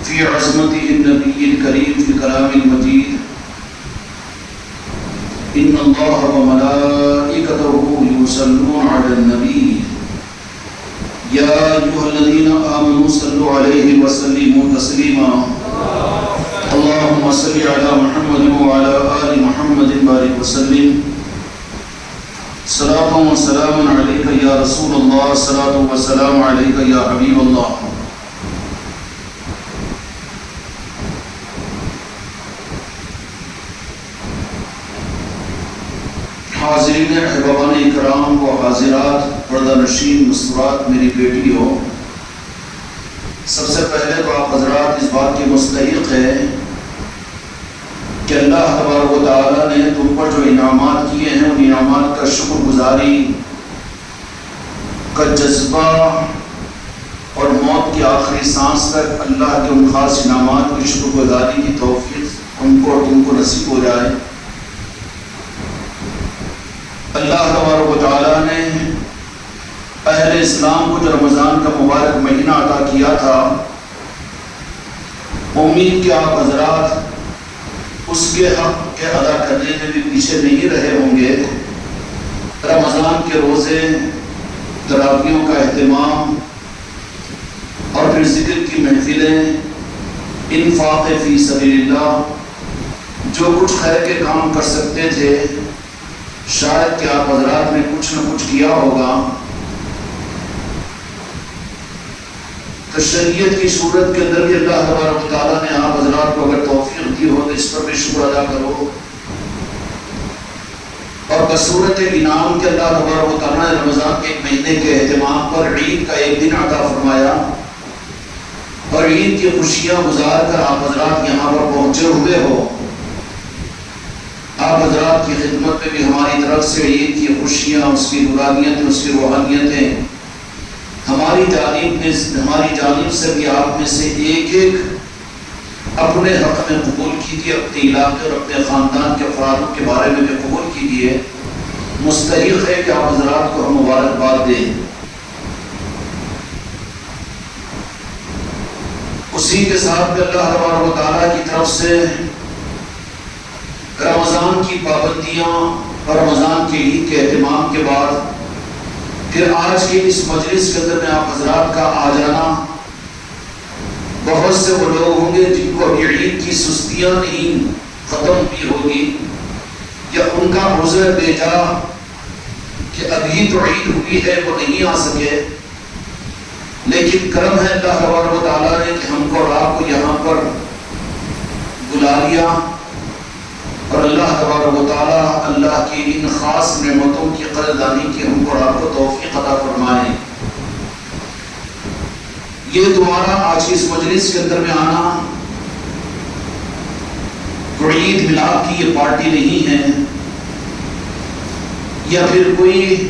في عظمته النبي الكريم في الكلام المجيد إن الله وملائكته يصلون على النبي يا أيها الذين آمنوا صلوا عليه وسلموا تسليما اللهم صل على محمد وعلى آل محمد بارك وسلم صلاة وسلام عليك يا رسول الله صلاة وسلام عليك يا حبيب الله حاضرین احبابان اکرام و حاضرات پردہ نشین مستورات میری بیٹیوں، سب سے پہلے تو آپ حضرات اس بات کے مستحق ہیں کہ اللہ تبارک و تعالیٰ نے تم پر جو انعامات کیے ہیں ان انعامات کا شکر گزاری کا جذبہ اور موت کی آخری سانس تک اللہ کے ان خاص انعامات کی شکر گزاری کی توفیق ہم کو اور تم کو نصیب ہو جائے۔ اللہ تبارک و تعالیٰ نے اہل اسلام کو جو رمضان کا مبارک مہینہ عطا کیا تھا، امید کہ آپ حضرات اس کے حق کے ادا کرنے میں بھی پیچھے نہیں رہے ہوں گے۔ رمضان کے روزے، تراویحوں کا اہتمام اور پھر ذکر کی محفلیں، انفاق فی سبیل اللہ، جو کچھ خیر کے کام کر سکتے تھے شاید کہ آپ حضرات نے کچھ نہ کچھ کیا ہوگا۔ تو شریعت کی صورت کے اندر بھی اللہ تبارک و تعالیٰ نے آپ حضرات کو اگر توفیق دی ہو تو اس پر بھی شکر ادا کرو، اور بصورت انعام کے اللہ تبارک و تعالیٰ نے رمضان کے ایک مہینے کے اہتمام پر عید کا ایک دن عطا فرمایا، اور عید کی خوشیاں گزار کر آپ حضرات یہاں پر پہنچے ہوئے ہو۔ آپ حضرات کی خدمت میں بھی ہماری طرف سے عید کی خوشیاں، اس کی نورانیتیں، اس کی روحانیتیں ہماری جانب سے بھی آپ میں سے ایک ایک اپنے حق میں قبول کیجیے، اپنے علاقے اور اپنے خاندان کے افراد کے بارے میں بھی قبول کیجیے۔ مستحق ہے کہ آپ حضرات کو ہم مبارکباد دیں۔ اسی کے ساتھ بھی اللہ تبارک و تعالیٰ کی طرف سے رمضان کی پابندیاں اور رمضان کے عید کے اہتمام کے بعد پھر آج کے اس مجلس کے اندر میں آپ حضرات کا آ جانا، بہت سے وہ لوگ ہوں گے جن کو ابھی عید کی سستیاں نہیں ختم بھی ہوگی، یا ان کا عذر بے جا کہ ابھی تو عید ہوئی ہے وہ نہیں آ سکے، لیکن کرم ہے اللہ تبارک و تعالیٰ نے کہ ہم کو اور آپ کو یہاں پر بلا لیا، اور اللہ تبارک و تعالیٰ اللہ کی ان خاص نعمتوں کی قدردانی کی ہم کو اور آپ کو توفیق عطا فرمائے۔ یہ دوبارہ آج کی اس مجلس کے اندر میں آنا کوئی عید ملاد کی یہ پارٹی نہیں ہے، یا پھر کوئی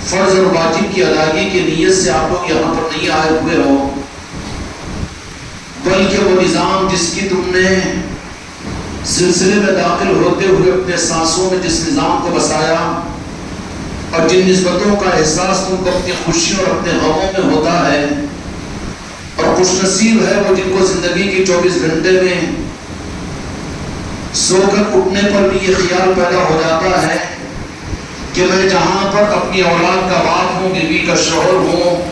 فرض اور واجب کی ادائیگی کی نیت سے آپ لوگ یہاں پر نہیں آئے ہوئے ہو، بلکہ وہ نظام جس کی تم نے سلسلے میں داخل ہوتے ہوئے اپنے سانسوں میں جس نظام کو بسایا، اور جن نسبتوں کا احساس تم کو اپنی خوشیوں اور اپنے غموں میں ہوتا ہے، اور خوش نصیب ہے وہ جن کو زندگی کی 24 گھنٹے میں سو کر اٹھنے پر بھی یہ خیال پیدا ہو جاتا ہے کہ میں جہاں پر اپنی اولاد کا باپ ہوں، بیوی کا شوہر ہوں،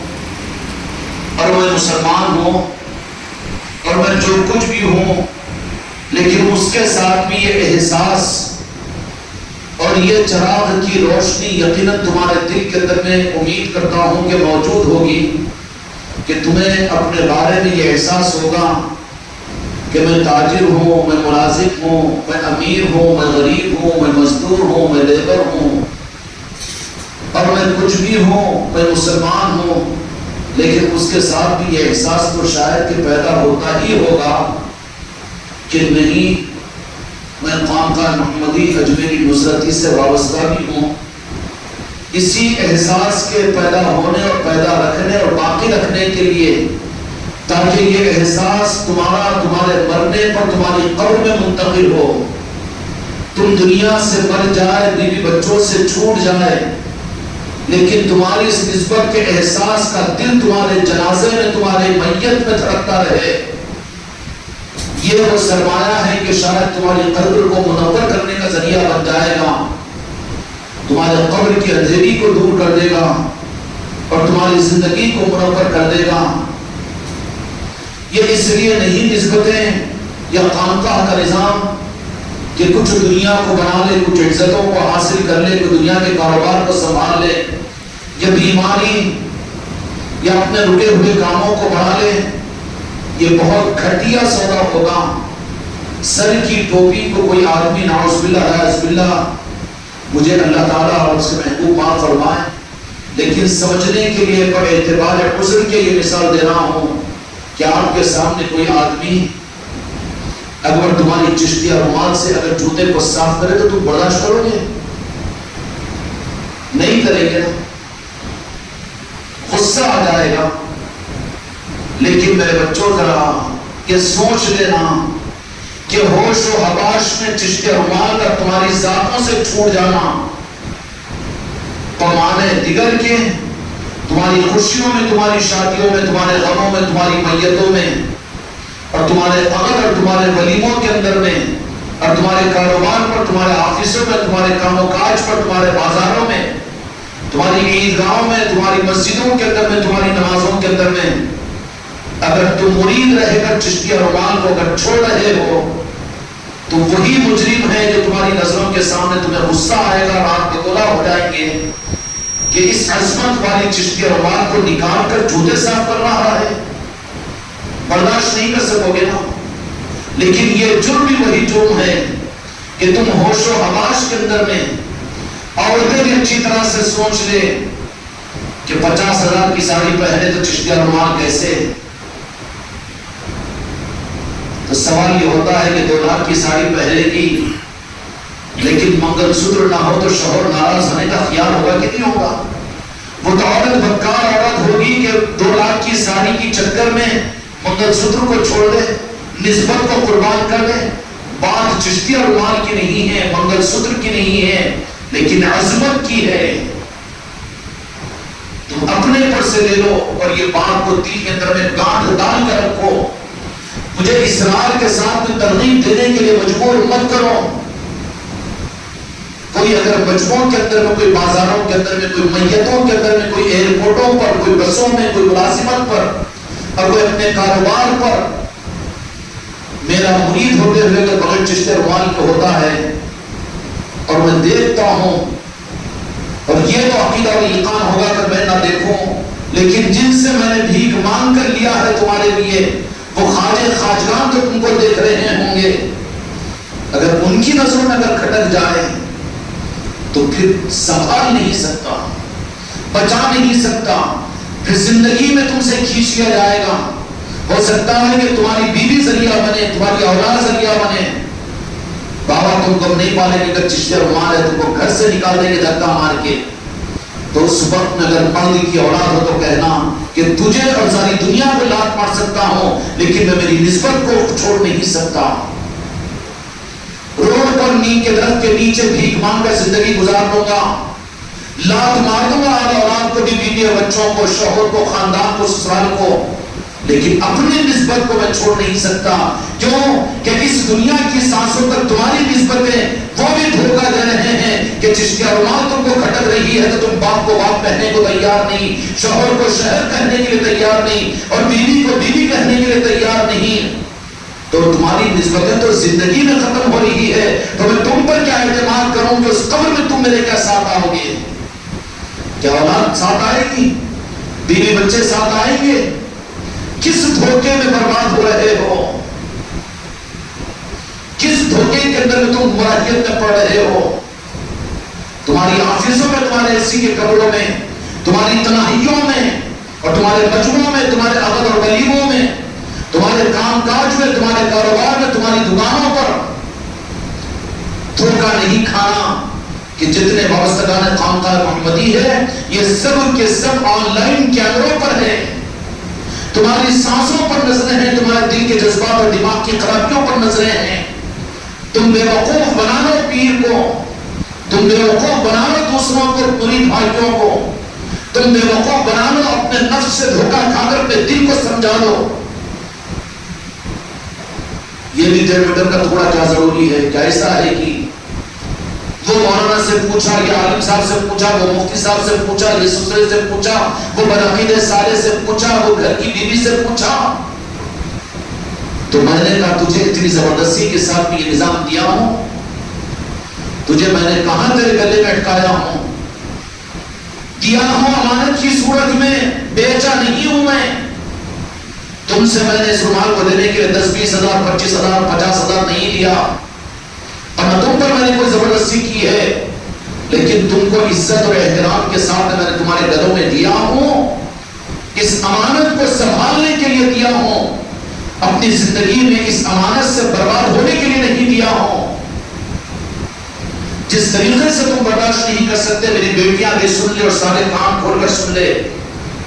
اور میں مسلمان ہوں، اور میں جو کچھ بھی ہوں، لیکن اس کے ساتھ بھی یہ احساس اور یہ چراغ کی روشنی یقیناً تمہارے دل کے اندر میں امید کرتا ہوں کہ موجود ہوگی، کہ تمہیں اپنے بارے میں یہ احساس ہوگا کہ میں تاجر ہوں، میں ملازم ہوں، میں امیر ہوں، میں غریب ہوں، میں مزدور ہوں، میں لیبر ہوں، اور میں کچھ بھی ہوں، میں مسلمان ہوں، لیکن اس کے ساتھ بھی یہ احساس تو شاید کہ پیدا ہوتا ہی ہوگا کہ نہیں، میں خانقاہ محمدی اجمیری نصرتی سے وابستہ بھی ہوں۔ اسی احساس کے پیدا ہونے اور پیدا رکھنے اور باقی رکھنے کے لیے، تاکہ یہ احساس تمہارے مرنے پر تمہاری قبر میں منتقل ہو، تم دنیا سے مر جائے، بیوی بچوں سے چھوٹ جائے، لیکن تمہاری اس نسبت کے احساس کا دل تمہارے جنازے میں، تمہارے میت میں دھڑکتا رہے، یہ وہ سرمایہ ہے کہ شاید تمہاری قبر کو منور کرنے کا ذریعہ بن جائے گا، تمہارے قبر کی اندھیری کو دور کر دے گا اور تمہاری زندگی کو منور کر دے گا۔ یہ اس لیے نہیں نسبتیں یا خانقاہ کا نظام کہ کچھ دنیا کو بنا لے، کچھ عزتوں کو حاصل کر لے، کچھ دنیا کے کاروبار کو سنبھال لے، یا بیماری یا اپنے رکے ہوئے کاموں کو بڑھا لے، یہ بہت گھٹیا سودا ہوگا۔ سر کی ٹوپی کو کوئی آدمی نعوذ باللہ مجھے اللہ تعالیٰ اور اس کے محبوب معاف فرمائے، لیکن سمجھنے کے لیے پر اعتبار عذر کے یہ مثال دے رہا ہوں کہ آپ کے سامنے کوئی آدمی اگر تمہاری چشتیہ رومال سے اگر جوتے کو صاف کرے تو تم برداشت کرو گے؟ نہیں کریں گے نا، غصہ آ جائے گا۔ لیکن میرے بچوں ذرا یہ سوچ لینا کہ ہوش و حواس میں چشتیہ رومال کا تمہاری ذاتوں سے چھوٹ جانا پیمانے دیگر کے تمہاری خوشیوں میں، تمہاری شادیوں میں، تمہارے غموں میں، تمہاری میتوں میں اور تمہارے عقد اور تمہارے ولیموں کے اندر میں اور تمہارے کاروبار پر، تمہارے آفسوں میں، تمہارے کام و کاج پر، تمہارے بازاروں میں، تمہاری عیدگاہوں میں، تمہاری مسجدوں کے اندر میں، تمہاری نمازوں کے اندر میں اگر تم مرید رہے کر چشتیہ رومال کو اگر چھوڑ رہے ہو تو وہی مجرم ہے جو تمہاری نظروں کے سامنے تمہیں غصہ آئے گا اور آپ بگولا ہو جائیں گے کہ اس عظمت والی چشتیہ رومال کو نکال کر جوتے صاف کر رہا ہے۔ برداشت نہیں کر سکو گے نا۔ لیکن یہ جرم بھی وہی جرم ہے کہ تم ہوش و حواس کے اندر میں عورتیں بھی اچھی طرح سے سوچ لے کہ 50,000 کی ساڑی پہنے تو چشتیہ رومال کیسے؟ تو سوال یہ ہوتا ہے کہ 2 لاکھ کی ساڑی پہنے گی لیکن منگل سوتر نہ ہو تو شوہر ناراض ہونے کا خیال ہوگا کہ نہیں ہوگا؟ وہ تو عورت بدکار عورت ہوگی کہ 2 لاکھ کی ساڑی کی چکر میں منگل سوتر کو چھوڑ دے، نسبت کو قربان کر دے۔ بات چشتیہ رومال کی نہیں ہے، منگل سوتر کی نہیں ہے، لیکن عظمت کی ہے۔ تم اپنے پر سے لے لو اور یہ بات کو دل کے اندر میں گانٹھ ڈال کر رکھو۔ مجھے اسرار کے ساتھ ترغیب دینے کے لیے مجبور مت کرو۔ کوئی اگر مجموعوں کے اندر میں، کوئی بازاروں کے اندر میں، کوئی میتوں کے اندر میں، کوئی ایئرپورٹوں پر، کوئی بسوں میں، کوئی ملازمت پر اور کوئی اپنے کاروبار پر میرا مرید ہوتے ہوئے اگر بغیر چشتیہ رومال کے ہوتا ہے اور میں دیکھتا ہوں، اور یہ تو عقیدہ اور یقین ہوگا کہ میں نہ دیکھوں، لیکن جن سے میں نے بھیک مانگ کر لیا ہے تمہارے لیے، وہ خواجہ خواجگان تو تم کو دیکھ رہے ہوں گے، اگر ان کی نظروں میں اگر کھٹک جائے تو پھر سنبھال نہیں سکتا، بچا نہیں سکتا، پھر زندگی میں تم سے کھینچ لیا جائے گا۔ ہو سکتا ہے کہ تمہاری بیوی ذریعہ بنے، تمہاری اولاد ذریعہ بنے۔ بابا تم کو نہیں پالے گے، اگر چشتیہ رومال ہے تم کو گھر سے نکال دیں گے دھکا مار کے، تو اس وقت میں اگر مرد کی اولاد ہو تو کہنا کہ تجھے اور ساری دنیا کو لات مار سکتا ہوں لیکن میں میری نسبت کو چھوڑ نہیں سکتا۔ روڈ پر نیم کے درخت کے نیچے بھیک مانگ کر زندگی گزار لوں گا، لات مار دوں گا اولاد کو بھی، بیوی بچوں کو، شوہر کو، خاندان کو، سسرال کو، لیکن اپنی نسبت کو میں چھوڑ نہیں سکتا۔ کیوں کہ اس دنیا کی سانسوں تک تمہاری نسبتیں وہ بھی دھوکہ دے رہے ہیں کہ چشتیہ رومال تم کو کھٹک رہی ہے تو تم باپ کو باپ کہنے کو تیار نہیں، شوہر کو شوہر کہنے کے لیے تیار نہیں، اور بیوی کو بیوی کہنے کے لیے تیار نہیں، تو تمہاری نسبتیں تو زندگی میں ختم ہو رہی ہے، تو میں تم پر کیا اعتماد کروں کہ اس قبر میں تم میرے کیا ساتھ آؤ گے؟ کیا اولاد ساتھ آئے گی؟ بیوی بچے ساتھ آئیں گے؟ کس دھوکے میں برباد ہو رہے ہو؟ کس دھوکے کے اندر میں تم گمراہیت میں پڑ رہے ہو؟ تمہاری آفسوں میں، تمہارے اسی کے کمروں میں، تمہاری تنہائیوں میں اور تمہارے مجموعوں میں، تمہارے عقد اور ولیموں میں، تمہارے کام کاج میں، تمہارے کاروبار میں، تمہاری دکانوں پر دھوکہ نہیں کھانا کہ جتنے وابستگان خانقاہ محمدی ہے یہ سب کے سب آن لائن کیمروں پر ہے، تمہاری سانسوں پر نظریں ہیں، تمہارے دل کے جذبات اور دماغ کی خرابیوں پر نظریں ہیں۔ تم بے وقوف بنا لو پیر کو، تم بے وقوف بنا لو دوسروں کو، مرید بھائیوں کو، تم بے وقوف بنا لو، اپنے نفس سے دھوکہ کھا کر اپنے دل کو سمجھا لو یہ بھی 1.5 میٹر کا ٹکڑا کیا ضروری ہے؟ کیا ایسا ہے کہ وہ مولانا سے پوچھا، یہ عالم صاحب سے پوچھا، وہ مفتی صاحب سے پوچھا، یہ سسرے سے پوچھا، وہ بدعقیدہ سالے سے پوچھا، وہ گھر کی بیوی سے پوچھا؟ تو میں نے کہا تجھے اتنی زبردستی کے ساتھ بھی یہ نظام دیا ہوں، تجھے میں نے کہاں تیرے گلے میں اٹکایا ہوں؟ دیا ہوں امانت کی صورت میں، بیچا نہیں ہوں میں۔ تم سے میں نے اس رومال کو لینے کے لیے 10-20 ہزار 25 ہزار 50 ہزار نہیں لیا، اور نہ تم پر میں نے کوئی زبردستی کی ہے، لیکن تم کو عزت اور احترام کے ساتھ میں نے تمہارے گلوں میں دیا ہوں، اس امانت کو سنبھالنے کے لیے دیا ہوں، اپنی زندگی میں اس امانت سے برباد ہونے کے لیے نہیں دیا ہوں۔ جس طریقے سے تم برداشت نہیں کر سکتے، میری بیٹیاں بھی سن لے اور سارے کان کھول کر سن لے،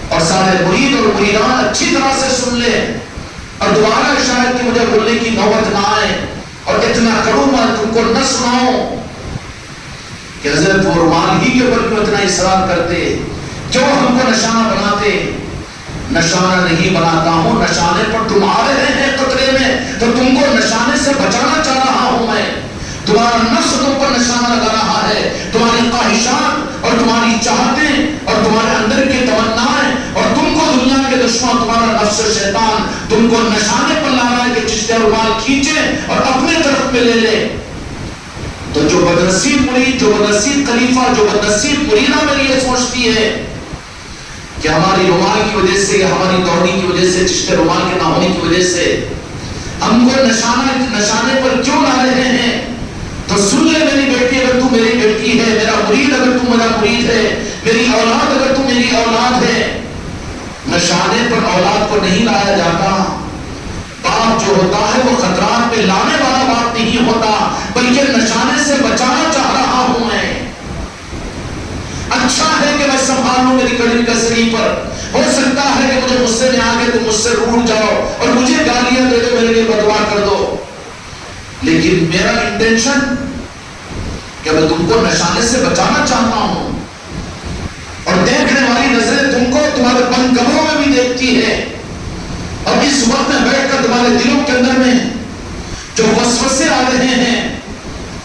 اور سارے مرید اور مریدان اچھی طرح سے سن لے، اور دوبارہ شاید کہ مجھے بولنے کی نوبت نہ آئے اور اتنا کروں میں تم کو نہ سناؤں کہ حضرت وہ رومال ہی کے اوپر کیوں اتنا اصرار کرتے، کیوں ہم کو نشانہ بناتے؟ نشانہ نہیں بناتا ہوں، نشانے پر تم آ رہے ہیں قطرے میں، تو تم کو نشانے سے بچانا چاہ رہا ہوں میں۔ تمہارا نفس تم پر نشانہ لگا رہا ہے، تمہاری خواہشات اور تمہاری چاہتیں اور تمہارے اندر کی تمنائیں، اور تم کو دنیا کے دشمن تمہارا نفس و شیطان تم کو نشانے پر لا رہا ہے کہ چشتے رومال کھینچے اور اپنے طرف میں لے لے۔ تو جو بدنصیب مرید، جو بدنصیب خلیفہ، جو بدنصیب مریدہ میری یہ سوچتی ہے کہ ہماری رومال کی وجہ سے یا ہماری دوڑی کی وجہ سے، چشتے رومال کے نہ ہونے کی وجہ سے ہم کو نشانے پر کیوں لا رہے ہیں، تو سن لے میری بیٹی، اگر تو میری بیٹی ہے، میرا مرید اگر تو میرا مرید ہے، میری اولاد اگر تو میری اولاد ہے، نشانے پر اولاد کو نہیں لایا جاتا۔ باپ جو ہوتا ہے وہ خطرات پہ لانے والا باپ نہیں ہوتا، بلکہ نشانے سے بچانا چاہ رہا ہوں میں۔ اچھا ہے کہ میں سنبھال لوں میری کڑی کسری پر، ہو سکتا ہے کہ مجھے غصے میں آ کے تم مجھ سے روٹھ جاؤ اور مجھے گالیاں دے دو، میرے لیے بددعا کر دو، لیکن میرا انٹینشن کہ میں تم کو نشانے سے بچانا چاہتا ہوں، اور دیکھنے والی نظریں تم کو تمہارے بند کمروں میں بھی دیکھتی ہے، اور اس وقت میں بیٹھ کر تمہارے دلوں کے اندر میں جو وسوسے آ رہے ہیں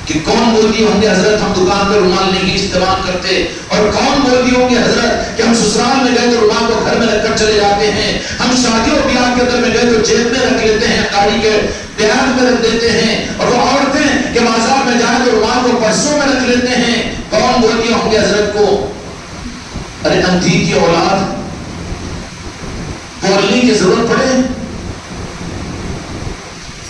کہ کون بولتی ہوں گے حضرت ہم دکان پہ رومال نہیں استعمال کرتے، اور کون بولتی ہوں گے حضرت کہ ہم سسرال میں گئے تو رومال کو گھر میں رکھ کر چلے جاتے ہیں، ہم شادی اور بیاہ کے اندر میں گئے تو جیب میں رکھ لیتے ہیں، گاڑی کے بیاگ میں رکھ دیتے ہیں، اور وہ عورتیں کہ بازار میں جائیں تو رومال کو پرسوں میں رکھ لیتے ہیں، کون بولتی ہوں گے حضرت کو ارے اندھی کی اولاد بولنے کی ضرورت پڑے؟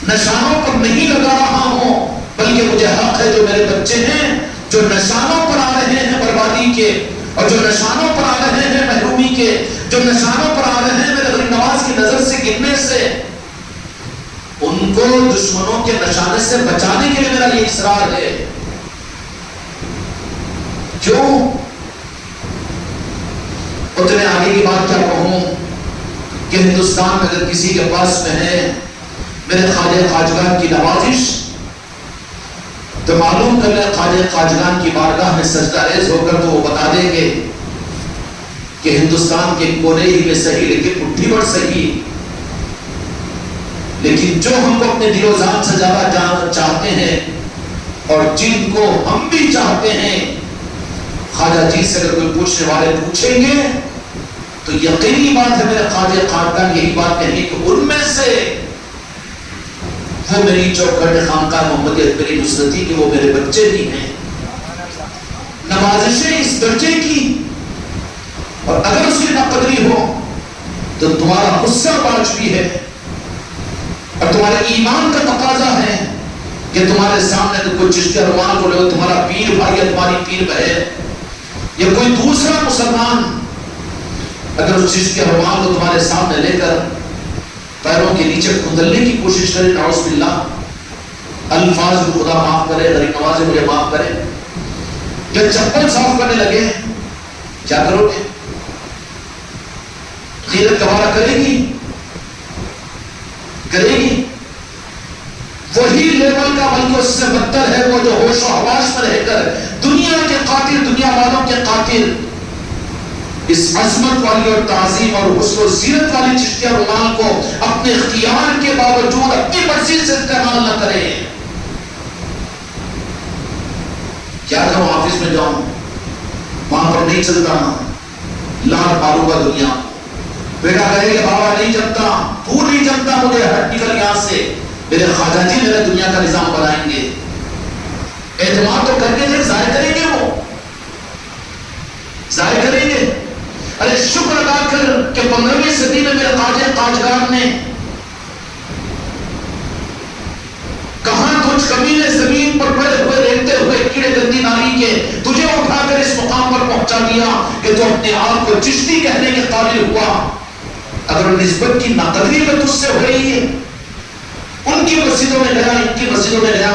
نشانوں پر نہیں لگا رہا ہوں، بلکہ مجھے حق ہے جو میرے بچے ہیں جو نشانوں پر آ رہے ہیں بربادی کے، اور جو نشانوں پر آ رہے ہیں محرومی کے، جو نشانوں پر آ رہے ہیں میرے غریب نواز کی نظر سے گرنے سے، ان کو دشمنوں کے نشانے سے بچانے کے لیے میرا یہ اصرار ہے۔ کیوں؟ اتنے آگے کی بات کیا کہوں کہ ہندوستان میں اگر کسی کے پاس میں ہے میرے خواجہ خواجگان کی نوازش، تو معلوم کر لے خواجہ خواجگان کی بارگاہ میں سجدہ ریز ہو کر تو وہ بتا دیں گے کہ ہندوستان کے کونے ہی میں صحیح لیکن مٹھی بڑھ صحیح، لیکن جو ہم کو اپنے دل و ذات سے زیادہ جان چاہتے ہیں اور جن کو ہم بھی چاہتے ہیں، خواجہ جی سے اگر کوئی پوچھنے والے پوچھیں گے تو یقینی بات ہے میرے خواجہ خواجگان یہی بات کہیں کہ ان میں سے وہ میری چوکھٹ خانقاہ محمد اکبری نصرتی کے وہ میرے بچے بھی ہیں۔ نوازشیں اس درجے کی، اور اگر اس کی ناقدری ہو تو تمہارا غصہ باج بھی ہے، اور تمہارے ایمان کا تقاضا ہے کہ تمہارے سامنے تو کوئی چشتیہ رومال کو لے، تمہارا پیر بھائی یا تمہاری پیر بہن یا کوئی دوسرا مسلمان اگر اس چشتیہ رومال کو تمہارے سامنے لے کر پیروں کے نیچے کھدلنے کی کوشش کرے، نعوذ باللہ، الفاظ بھی خدا معاف کرے، غریب نوازے مجھے معاف کرے، جب چپل صاف کرنے لگے کیا کرو گے؟ غیرت گوارا کرے گی؟ کرے گی؟ وہی لیول کا بلکہ اس سے بدتر ہے وہ جو ہوش و حواس میں رہ کر دنیا کے قاتل، دنیا والوں کے قاتل اس عظمت والی اور تعظیم اور حسن و زینت والی چشتیہ رومال کو اپنے اختیار کے باوجود اپنی مرضی سے استعمال نہ کریں. کیا کروں؟ آفس میں جاؤں، وہاں پر نہیں چلتا، لاٹ ماروں گا دنیا. بیٹا کہے کہ بابا نہیں جمتا، تو نہیں جمتا، مجھے ہٹ نکل یہاں سے، میرے خواجہ جی میرے دنیا کا نظام بنائیں گے. اعتماد تو کر کے دیکھ، ظاہر کریں گے، وہ ظاہر کریں گے. ارے شکر ادا کر کہ 15ویں صدی میں میرے خواجہ تاجدار نے کہاں کچھ کمینے زمین پر پڑے ہوئے رہتے ہوئے کیڑے گندی نالی کے تجھے اٹھا کر اس مقام پر پہنچا دیا کہ تو اپنے آپ کو چشتی کہنے کے قابل ہوا. اگر نسبت کی ناقدری میں تجھ سے ہو رہی ہے، ان کی مسجدوں میں گیا، ان کی مسجدوں میں گیا،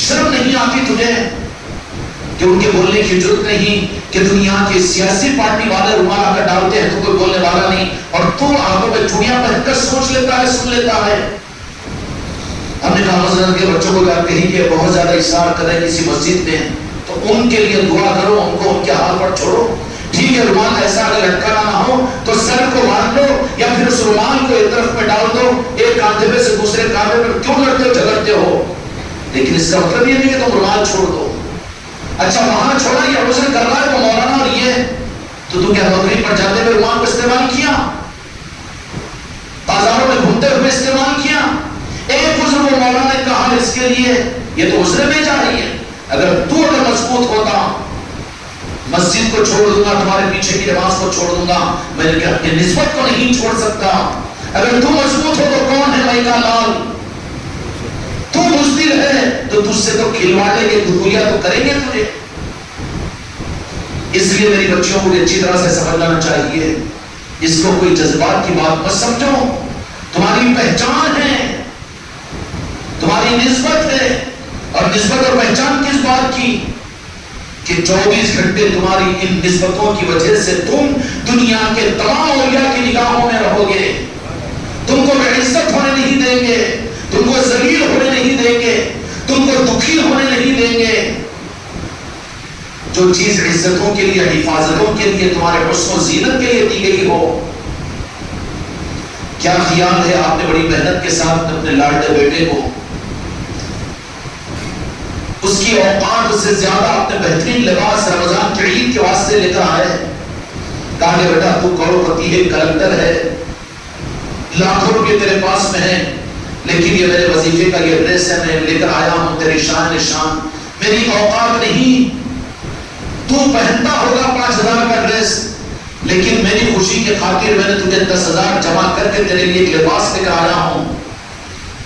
شرم نہیں آتی تجھے کہ ان کے بولنے کی ضرورت نہیں کہ دنیا کے سیاسی پارٹی والے رومال آ کر ڈالتے ہیں تو کوئی بولنے والا نہیں، اور تو آنکھوں میں چوڑیاں پہن کر سوچ لیتا ہے، سن لیتا ہے. ہم نے کہا مسجد کے بچوں کو کہیں کہ بہت زیادہ اصرار کریں کسی مسجد میں تو ان کے لیے دعا کرو، ان کو ان کے حال پر چھوڑو. ٹھیک ہے، رومال ایسا اگر لٹکانا نہ ہو تو سر کو باندھ لو یا پھر اس رومال کو ایک طرف میں ڈال دو، ایک کاندھے پہ سے دوسرے کاندھے پر کیوں لڑتے ہو، جھگڑتے ہو. لیکن اس کا مطلب یہ نہیں کہ تم رومال چھوڑ دو. اچھا وہاں چھوڑا، یہ عذر کر رہا ہے وہ مولانا اور یہ تو کیا نوکری پر جاتے ہوئے رومال کو استعمال کیا، بازاروں میں گھومتے ہوئے استعمال کیا. ایک عذر وہ مولانا نے کہا اس کے لیے، یہ تو عذر میں جا رہی ہے. اگر مضبوط ہوتا، مسجد کو چھوڑ دوں گا، تمہارے پیچھے کی نماز کو چھوڑ دوں گا، میں نے اپنی نسبت کو نہیں چھوڑ سکتا. اگر تو مضبوط ہو تو کون ہے مئیکا لال، تو بزدل ہے تو تجھ سے تو کھلواڑے کے گھویا تو کریں گے تجھے. اس لیے میری بچیوں کو اچھی طرح سے سمجھنا چاہیے، اس کو کوئی جذبات کی بات مت سمجھو. تمہاری پہچان ہے، تمہاری نسبت ہے، اور نسبت اور پہچان کس بات کی کہ 24 گھنٹے تمہاری ان نسبتوں کی وجہ سے تم دنیا کے تمام اولیاء کی نگاہوں میں رہو گے. تم کو بے عزت ہونے نہیں دیں گے، تم کو ذلیل ہونے نہیں دیں گے، تم کو دکھی ہونے نہیں دیں گے. جو چیز عزتوں کے لیے، حفاظتوں کے لیے، تمہارے حسن و زینت کے لیے دی گئی ہو. کیا خیال ہے آپ نے بڑی محنت کے ساتھ اپنے لاڈلے بیٹے کو، اس کی اوقات سے زیادہ اپنے بہترین لباس رمضان کے عید کے واسطے لے کر آئے. کہا کہ بیٹا تو کروڑپتی ہے، کلکٹر ہے، لاکھوں روپے تیرے پاس میں ہے، لیکن یہ میرے وظیفے کا یہ ڈریس ہے، میں لے کر آیا ہوں تیری شان نشان. میری اوقات نہیں، تو پہنتا ہوگا 5000 کا ڈریس، لیکن میری خوشی کی خاطر میں نے تجھے 10,000 جمع کر کے تیرے لیے ایک لباس لے کر آیا ہوں.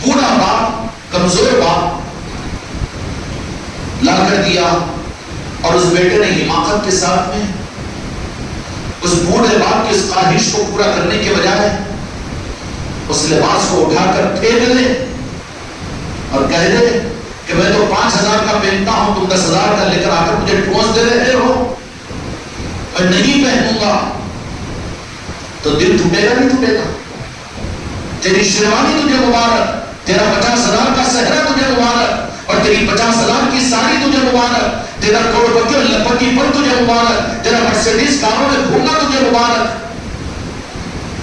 بوڑھا باپ، کمزور باپ لا کر دیا، اور اس بیٹے نے حماقت کے ساتھ میں اس بوڑھے باپ کی اس خواہش کو پورا کرنے کے بجائے اس لباس کو اٹھا کر پھینک دے اور کہہ دے کہ میں تو 5,000 کا پہنتا ہوں، تم 10,000 کا لے کر آ کر مجھے ٹھونس دے رہے ہو، میں نہیں پہنوں گا. تو دل ٹوٹے گا نہیں ٹوٹے گا؟ تیری شیروانی تجھے مبارک، تیرا 50,000 کا صحرا تجھے مبارک، اور تیری 50,000 کی ساڑی تجھے مبارک، تیرا کروڑپتی اور لکھپتی پر تجھے مبارک، تیرا مرسیڈیز کاروں میں گھومنا تجھے مبارک.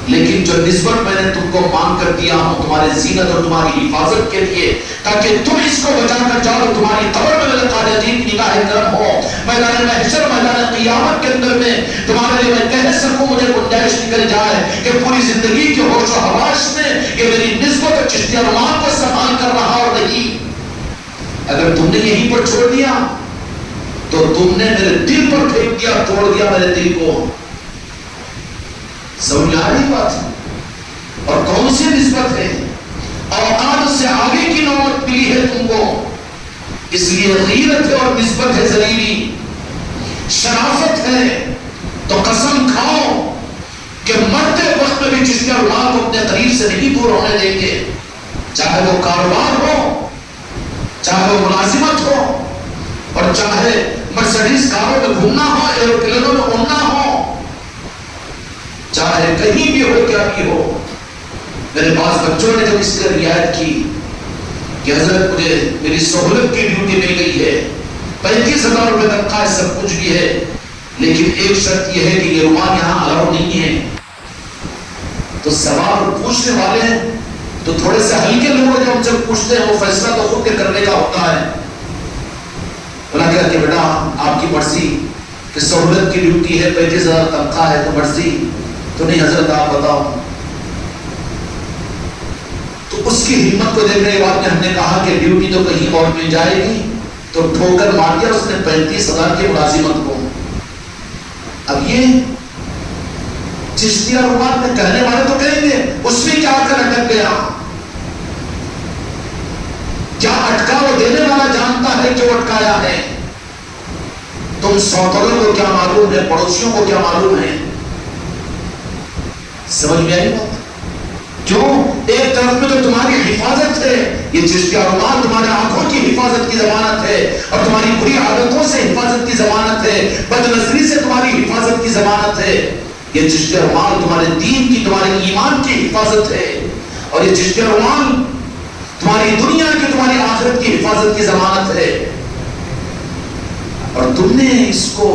لیکن جو نسبت میں نے تم کو مانگ کر دیا ہوں تمہارے زینت اور تمہاری حفاظت کے لیے، تاکہ تم اس کو بچا کر جاؤ، تمہاری قبر میں میرے خواجہ جی کی نگاہ کرم ہو، میدان محشر، میدان قیامت کے اندر میں تمہارے لیے میں کہہ سکوں، مجھے گنجائش نکل جائے کہ پوری زندگی کے ہوش و حواس میں یہ میری نسبت اور چشتیہ رومال کو سنبھال کر رہا اور نہیں. اگر تم نے یہیں پر چھوڑ دیا تو تم نے میرے دل پر پھینک دیا، توڑ دیا میرے دل کو. سمجھ آ رہی بات؟ اور کون سی نسبت ہے؟ اوقات سے آگے کی نوبت ملی ہے تم کو، اس لیے غیرت ہے اور نسبت ہے ذلیلی، شرافت ہے. تو قسم کھاؤ کہ مرتے وقت میں بھی چشتیہ رومال کو اپنے قریب سے نہیں دور ہونے دیں گے، چاہے وہ کاروبار ہو، چاہے وہ ملازمت ہو، اور چاہے مرسیڈیز کاروں میں گھومنا ہو، ایروپلینوں میں اڑنا ہو، چاہے کہیں بھی ہو، کیا بھی ہو. میرے پاس بچوں نے جب اس کی رعایت کی کہ حضرت مجھے میری سہولت کی ڈیوٹی مل گئی ہے، 35,000 روپے تنخواہ، سب کچھ بھی ہے، لیکن ایک شرط یہ ہے کہ یہ رومال یہاں الاؤ نہیں ہے. تو سوال پوچھنے والے تو تھوڑے سے ہلکے لوگ جو ہم جب پوچھتے ہیں وہ فیصلہ تو خود کے کرنے کا ہوتا ہے. بولا کیا کہ بیٹا آپ کی مرضی کہ سہولت کی ڈیوٹی ہے 35,000 تنخواہ ہے تو مرضی تو نہیں حضرت آپ بتاؤ. تو اس کی ہمت کو دیکھنے کے بعد میں ہم نے کہا کہ ڈیوٹی تو کہیں اور مل جائے گی. تو ٹھوکر مار دیا اس نے 35,000 کی ملازمت کو. اب یہ چشتیہ رومال میں کہنے والے تو کہیں گے اس میں کیا کر اٹک گیا. کیا اٹکا وہ دینے والا جانتا ہے جو اٹکایا ہے. تم سوتروں کو کیا معلوم ہے, پڑوسیوں کو کیا معلوم ہے. سمجھ میں آئی بات؟ کیوں ایک طرف میں تو تمہاری حفاظت ہے, یہ چشتیہ رومال تمہارے آنکھوں کی حفاظت کی ضمانت ہے اور تمہاری بری عادتوں سے حفاظت کی ضمانت ہے, بد نظری سے تمہاری حفاظت کی ضمانت ہے. یہ چشتیہ رومال تمہارے دین کی, تمہارے ایمان کی حفاظت ہے, اور یہ چشتیہ رومال تمہاری دنیا کی, تمہاری آخرت کی حفاظت کی ضمانت ہے. اور تم نے اس کو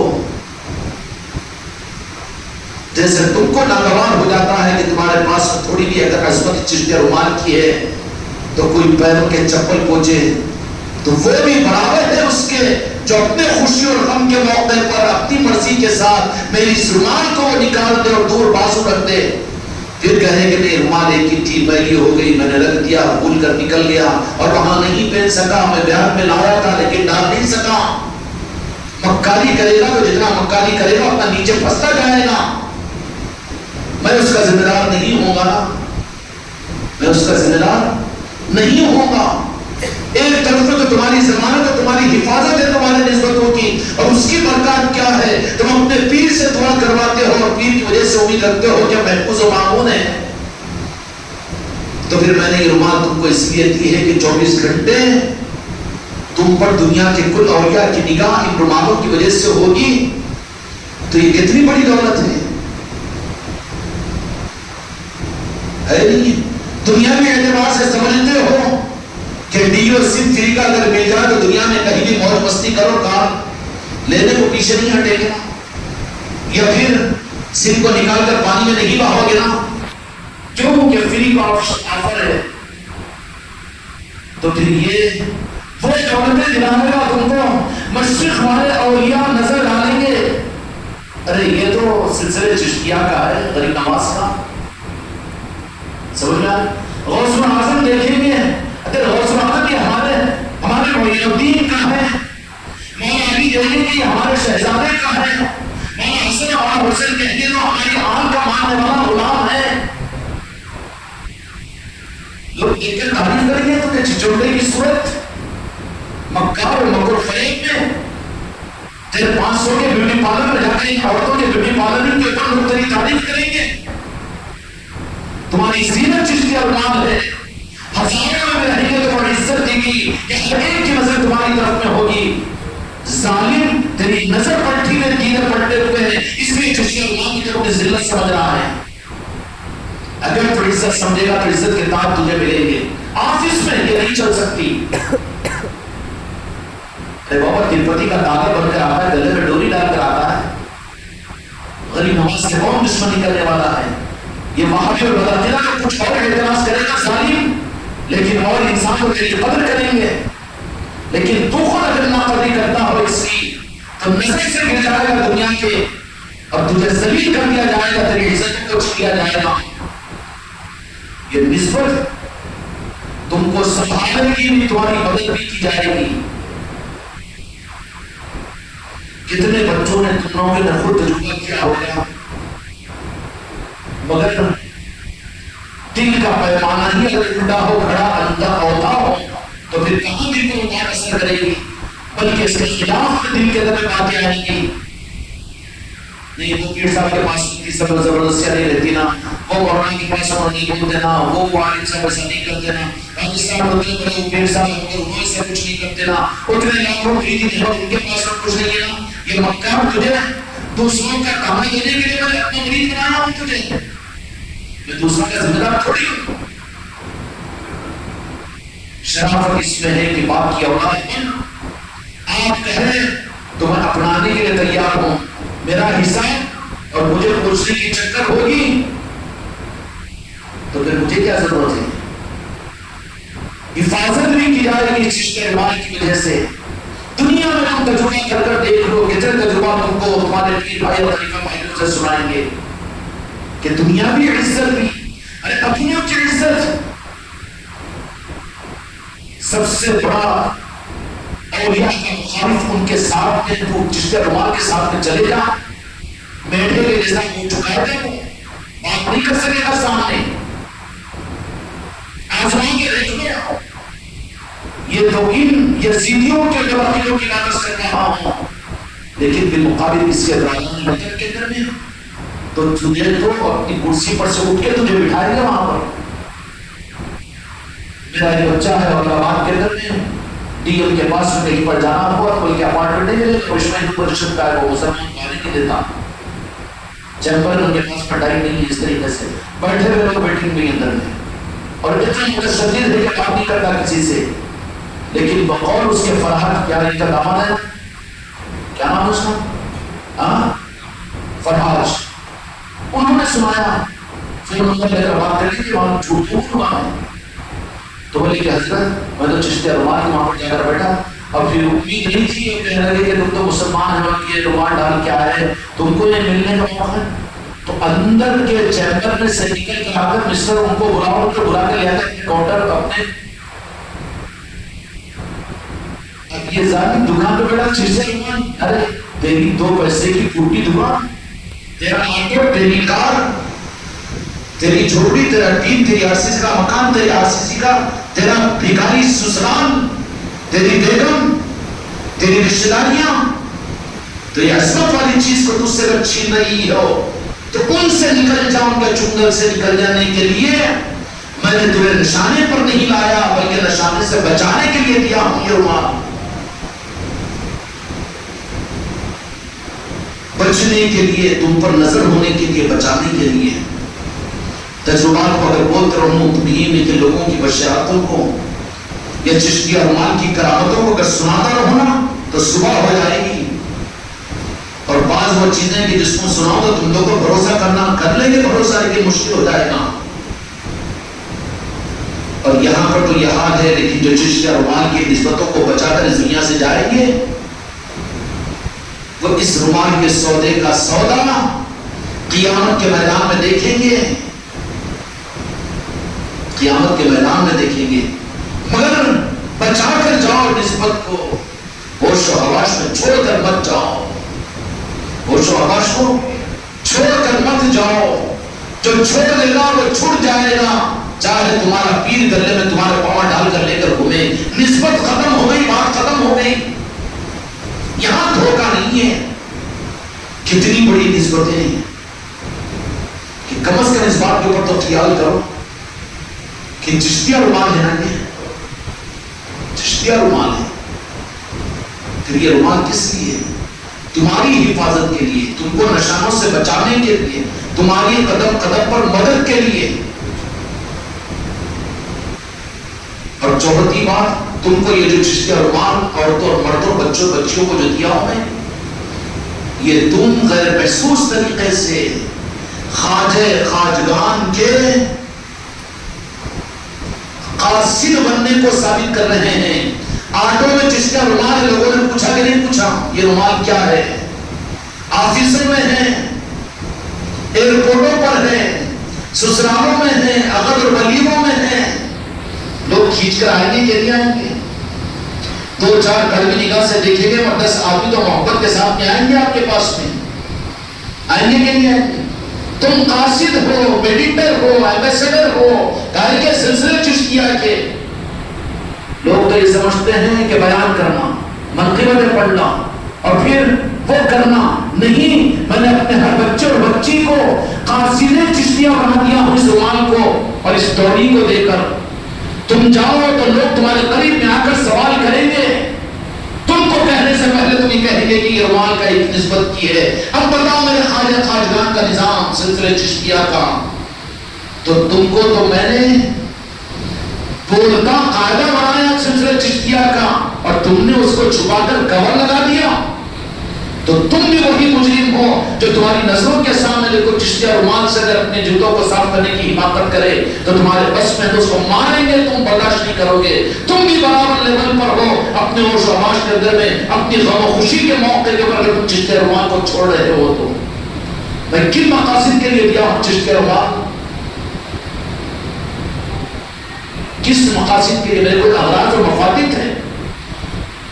جیسے تم کو ناگوار ہو جاتا ہے کہ تمہارے پاس تھوڑی بھی اگر عظمت چشتیہ رومال کی ہے تو کوئی پیروں کے چپل پوچھے تو وہ بھی برابر ہے اس کے جو اپنے خوشی اور غم کے موقع پر اپنی مرضی کے ساتھ میری اس رومال کو نکال دے اور دور بازو رکھ دے. پھر کہے کہ نہیں رومال ایک ہی تھی, میلی ہو گئی, میں نے رکھ دیا, بھول کر نکل گیا اور وہاں نہیں پہن سکا, میں بہار میں لایا تھا لیکن ڈال نہیں سکا. مکاری کرے گا تو جتنا مکاری کرے گا اتنا نیچے پھنستا جائے گا. میں اس کا ذمہ دار نہیں ہوں گا, میں اس کا ذمہ دار نہیں ہوں گا. ایک طرف تو تمہاری ضمانت اور تمہاری حفاظت ہے تمہارے نسبتوں کی, اور اس کی برکات کیا ہے, تم اپنے پیر سے دعا کرواتے ہو اور پیر کی وجہ سے امید رکھتے ہو کہ محفوظ و مامون ہے. تو پھر میں نے یہ رومال تم کو اس لیے دی ہے کہ 24 گھنٹے تم پر دنیا کے کل اولیاء کی نگاہ ان رومالوں کی وجہ سے ہوگی. تو یہ کتنی بڑی دولت ہے نہیں. دنیاوی اعتبار سے سمجھتے ہو کہ ڈی اور سم فری کا اگر مل جائے تو دنیا میں کہیں بھی موج مستی کرو, کار لینے کو پیچھے نہیں ہٹے گا, یا پھر سم کو نکال کر پانی میں نہیں بہاؤ گے نا, کیوں کہ فری کا آفر ہے. تو پھر یہ وہ دولتیں دلانے گا تم کو, مشرق والے اولیاء نظر ڈالیں گے, ارے یہ تو سلسلے چشتیہ کا ہے, غریب نواز کا. سمجھ میں غوث اعظم دیکھیں گے, غوث اعظم کی ہمارے معین الدین کا ہے, مولا علی دیکھیں گے ہمارے شہزادے کا ہے, مولا حسن اور حسین کہتے ہیں ہماری آن کا ماننے والا غلام ہے. لوگ ایک تعریف کریں گے تو کہ چچوڑے کی صورت مکہ اور مکر فریب میں تیرے 500 کے بیوٹی پارلر میں جا کے عورتوں کے بیوٹی پارلر کے اوپر لوگ تیری تعریف کریں گے. تمہاری زینت چشتیہ رومال ہے, ہزاروں میں رہیں گے تو بڑی عزت دے گی, ہر ایک کی نظر تمہاری طرف میں ہوگی. ظالم تیری نظر پٹھی میں دیگر پڑتے ہوئے ہیں, اس لیے چشتیہ رومال کی طرف ذلت سمجھ رہا ہے. اگر تو عزت سمجھے گا تو عزت کے تاج تجھے ملیں گے. آفس میں یہ نہیں چل سکتی. ارے بابا تروپتی کا داغا بن کر آتا ہے, گلے میں ڈوری ڈال کر آتا ہے, غریب نواز سے کون دشمنی کرنے والا ہے. یہ وہابی اور بدعقیدہ کا کچھ اور اعتراض کرے گا ظالم, لیکن اور انسان کو تیری قدر کریں گے. لیکن تو خود اگر ناقدری کرتا ہو اس کی تو نظر سے گر جائے گا دنیا کے, اور تجھے ذلیل کر دیا جائے گا, تیری عزت کو چھین لیا جائے گا. یہ نسبت تم کو سنبھالنے کی بھی تمہاری مدد بھی کی جائے گی. کتنے بچوں نے تم لوگوں نے خود تجربہ کیا ہوگا, مگر دل کا پیمانہ ہی اگر ٹوٹا ہو, کھڑا اندھا ہوتا ہو, تو پھر کہاں دل کو بات اثر کرے گی, بلکہ اس کے خلاف دل کے اندر باتیں آئیں گی. نہیں وہ پیر صاحب کے پاس کی سب زبردستیاں نہیں رہتی نا, وہ مولانا کے پاس اور نہیں بولتے نا, وہ عالم صاحب ایسا نہیں کرتے نا, پاکستان ہوتے ہیں وہ پیر صاحب وہ ایسا کچھ نہیں کرتے نا, اتنے لاکھوں خریدی نہیں ہو ان کے پاس اور کچھ نہیں ہے نا. یہ مکہ تجھے دوسروں کا کام دینے کے لیے میں اپنا مرید بنانا ہوں تجھے, میں دوسروں کا ذمہ دار تھوڑی ہوں. شرافت اس میں ہے کہ باپ کی اولاد بن, آپ کہیں تو میں اپنانے کے لیے تیار ہوں, میرا حساب اور مجھے پوچھنے کی چکر ہوگی تو پھر مجھے کیا ضرورت ہے؟ حفاظت بھی کی جائے گی چشت رمال کی وجہ سے. دنیا میں ہم تجربہ کر کر دیکھ لو کتنے تجربہ تم کو تمہارے پیر بھائی اور خلیفہ بھائیوں سے سنائیں گے کہ دنیاوی عزت بھی ارے اپنیوں کی عزت سب سے بڑا اولیاء کا مخالف ان کے ساتھ میں وہ چشت رمال کے ساتھ میں چلے جا میٹھے کے جیسا منہ چکائے گا وہ بات نہیں کر سکے گا سامنے آزمائیں گے دیکھ لو. یہ توہین یزیدیوں کے جواہروں کی ناقص کر رہا ہوں لیکن بالمقابل اس کے درمیان بچر کے گھر میں تو تجھے تو اپنی کرسی پر سے اٹھ کے تجھے بٹھائیں گے وہاں پر. میرا ایک بچہ ہے اور آباد کے گھر میں ڈی ایم کے پاس میں کہیں پر جانا ہوا بلکہ اپارٹمنٹ نہیں ملے کچھ میں ہندو پریشد کا ہے وہ مسلمان پانی نہیں دیتا چیمبر ان کے پاس پٹائی نہیں ہے. اس طریقے سے بیٹھے ہوئے لوگ بیٹھیں گے اندر میں اور اتنا متشدد ہے کہ بات نہیں کرتا کسی سے لیکن بقول اس کے فرحت کیا ان کا دامن ہے کیا نام ہے اس کا فرحاج انہوں نے سنایا پھر انہوں نے لے کر بات کر لی کہ وہاں جھوٹ ہوا ہے تو بولے کہ حضرت میں تو چشت رمال کے وہاں پر جا کر بیٹھا اب پھر امید نہیں تھی اور کہنے لگے کہ تم تو مسلمان ہو کہ رومال ڈال کے آئے تم کو یہ ملنے کا موقع ہے تو اندر کے چیمبر میں سے نکل کر آ کر مسٹر ان کو بلاؤ تو بلا کر لے آتا ہے کاؤنٹر اپنے اب یہ ظالم دکان پہ بیٹھا چشت رمال ارے تیری 2 پیسے کی ٹوٹی دکان تیرا آٹو تیری کار تیری جھوپڑی تیرا ٹیم تیری RCC کا مکان تیری RCC کا تیرا بھکاری سسرال تیری بیگم تیری رشتہ داریاں تو یہ عصمت والی چیز کو تجھ سے اگر چھین رہی ہو تو ان سے نکل جاؤں گا چنگل سے نکل جانے کے لیے میں نے تمہیں نشانے پر نہیں لایا بلکہ نشانے سے بچانے کے لیے دیا ہوں یہ رومال بچنے کے لیے تم پر نظر ہونے کے لیے بچانے کے لیے تجربات کو اگر بولتے رہوں تمہیں میں کے لوگوں کی بشارتوں کو یا چشتیہ رومال کی کرامتوں کو اگر سناتا رہوں نا تو صبح ہو جائے گی اور بعض وہ چیزیں کہ جس کو سناؤ تو تم لوگ کو بھروسہ کرنا کر لیں گے بھروسہ لیکن مشکل ہو جائے گا اور یہاں پر تو یہ حال ہے لیکن جو چشتیہ رومال کی نسبتوں کو بچا کر اس دنیا سے جائیں گے وہ اس رومال کے سودے کا سودا قیامت کے میدان میں دیکھیں گے قیامت کے میدان میں دیکھیں گے مگر بچا کر جاؤ نسبت کو ہوش و حواس میں چھوڑ کر مت جاؤ ہوش و حواس کو چھوڑ کر مت جاؤ جو چھوڑ دے گا وہ چھوٹ جائے گا چاہے تمہارا پیر گلے میں تمہارے پاؤں ڈال کر لے کر گھومے نسبت ختم ہو گئی بات ختم ہو گئی یہاں دھوکہ نہیں ہے کتنی بڑی نسبتیں ہیں کہ کم از کم اس بات کے اوپر تو خیال کرو کہ چشتیہ رومال ہے نا یہ چشتیہ رومال ہے پھر یہ رومال کس لیے تمہاری حفاظت کے لیے تم کو نشانوں سے بچانے کے لیے تمہاری قدم قدم پر مدد کے لیے اور چوتھی بات تم کو یہ جو چشتیہ رومال عورتوں اور مردوں بچوں بچیوں کو جو دیا ہوں میں یہ تم غیر محسوس طریقے سے خواجہ خواجگان کے قاصد بننے کو ثابت کر رہے ہیں آٹو میں چشتیہ رومال لوگوں نے پوچھا کہ نہیں پوچھا یہ رومال کیا ہے آفیسوں میں ہیں ایئرپورٹوں پر ہیں سسرالوں میں ہیں اغدر ولیموں میں ہیں لوگ کھینچ کر آئیں گے کہ نہیں آئیں گے 2-4 کڑوی نگاہ سے دیکھیں گے اور 10 آدمی تو محبت کے ساتھ میں آئیں گے آپ کے پاس میں آئیں گے کہ نہیں آئیں گے تم قاصد ہو میڈیٹر ہو ایمبیسڈر ہو کاری کے سلسلے چشتیہ کے لوگ تو یہ سمجھتے ہیں کہ بیان کرنا منقبتیں پڑھنا اور پھر وہ کرنا نہیں میں نے اپنے ہر بچے اور بچی کو قاصد چشتیہ بنا دیا ہوں اس رومال کو اور اس ڈوری کو دے کر تم جاؤ تو لوگ تمہارے قریب میں آ کر سوال کریں گے تم کو کہنے سے پہلے تم یہ کہیں گے کہ یہ رومال کا ایک نسبت کی ہے اب بتاؤ میرے خواجہ خواجگان کا نظام سلسلے چشتیہ کا تو تم کو تو میں نے بولتا قاعدہ بنایا سلسلے چشتیہ کا اور تم نے اس کو چھپا کر کور لگا دیا تو تم بھی وہی مجرم ہو جو تمہاری نظروں کے سامنے دیکھو چشتیہ رومال سے اگر اپنے جوتوں کو صاف کرنے کی حماقت کرے تو تمہارے بس میں تو اس کو ماریں گے، تم برداشت نہیں کرو گے. تم بھی برابر لیول پر ہو اپنے ہوش و حواس کے اندر میں، اپنی غم و خوشی کے موقع کے اوپر اگر تم چشتیہ رومال کو چھوڑ رہے ہو تو میں کن مقاصد کے لیے دیا ہوں چشتیہ رومال؟ کس مقاصد کے لیے؟ میرے کوئی اغراض و مفادات ہیں.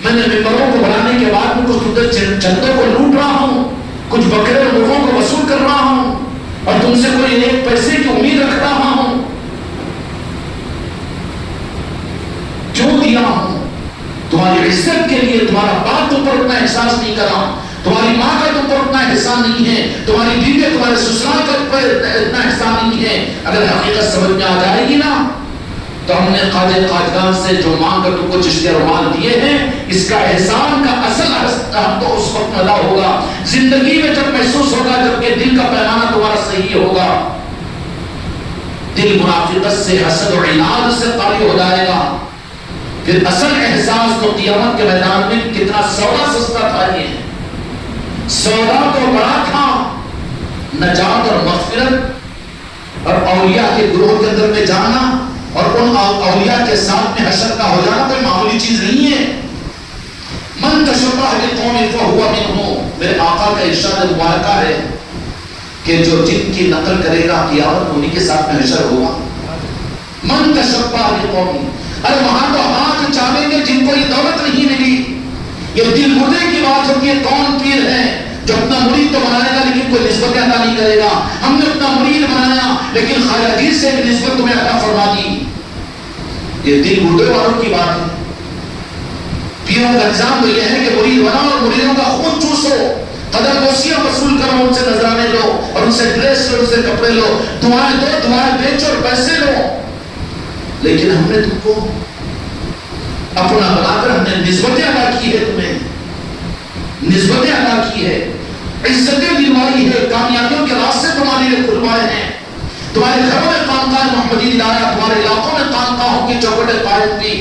میں نے ممبروں کو بنانے کے بعد میں کچھ چندوں کو لوٹ رہا ہوں، کچھ بکرے اور مرغوں کو وصول کر رہا ہوں، اور تم سے کوئی ایک پیسے کی امید رکھ رہا ہوں. کیوں دیا ہوں؟ تمہاری عزت کے لیے. تمہارا باپ تم پر اتنا احساس نہیں کرا، تمہاری ماں کا تم پر اتنا احسان نہیں ہے، تمہاری بیوی تمہارے سسرال کا تم پر اتنا احسان نہیں ہے. اگر حقیقت سمجھ میں آ جائے گی نا تو ہم نے خواجہ خواجگان سے جو مانگ کر تم کو چشتیہ رومال دیے ہیں، اس کا احسان کا اصل حق تو اس وقت ادا ہوگا زندگی میں جب محسوس ہوگا جب کہ دل کا پیمانہ تمہارا صحیح ہوگا. دل منافقت سے، حسد و عناد سے خالی ہو جائے گا. پھر اصل احساس تو قیامت کے میدان میں کتنا سودا سستا تھا. یہ سودا تو بڑا تھا، نجات اور مغفرت اور اولیاء کے گروہ کے اندر میں جانا اور ان اولیاء کے ساتھ میں حشر کا ہو جانا کوئی معمولی چیز نہیں ہے. من تشبہ بقوم فہو منہم، میرے آقا کا ارشاد مبارکہ ہے کہ جو جن کی نقل کرے گا قیامت انہی کے ساتھ میں حشر ہوگا. من تشبہ بقوم، ارے وہاں تو ہاتھ چاہیں گے جن کو یہ دولت نہیں ملی. یہ دل مردے کی بات ہوتی ہے. کون پیر ہے جو اپنا مرید تو بنائے گا لیکن کوئی نسبت عطا نہیں کرے گا؟ ہم نے اپنا مرید بنایا لیکن خواجہ گیر سے بھی نسبت تمہیں عطا فرما دی. یہ دل مردے والوں کی بات ہے. پیروں کا نظام تو یہ ہے کہ مرید بناؤ اور مریدوں کا خون چوسو، قدر بوسیاں وصول کرو، ان سے نذرانے لو اور ان سے ڈریس لو، ان سے کپڑے لو، دعائیں دو، دعائیں بیچو اور پیسے لو. لیکن ہم نے تم کو اپنا بنا کر ہم نے نسبتیں عطا کی ہے، تمہیں نسبتیں عطا کی ہے، عزتیں دلوائی ہے، کامیابیوں کے راستے تمہارے لیے کھلوائے ہیں. تمہارے گھروں میں خانقاہ محمدی دلایا، تمہارے علاقوں میں خانقاہوں کی چوکھٹیں قائم کی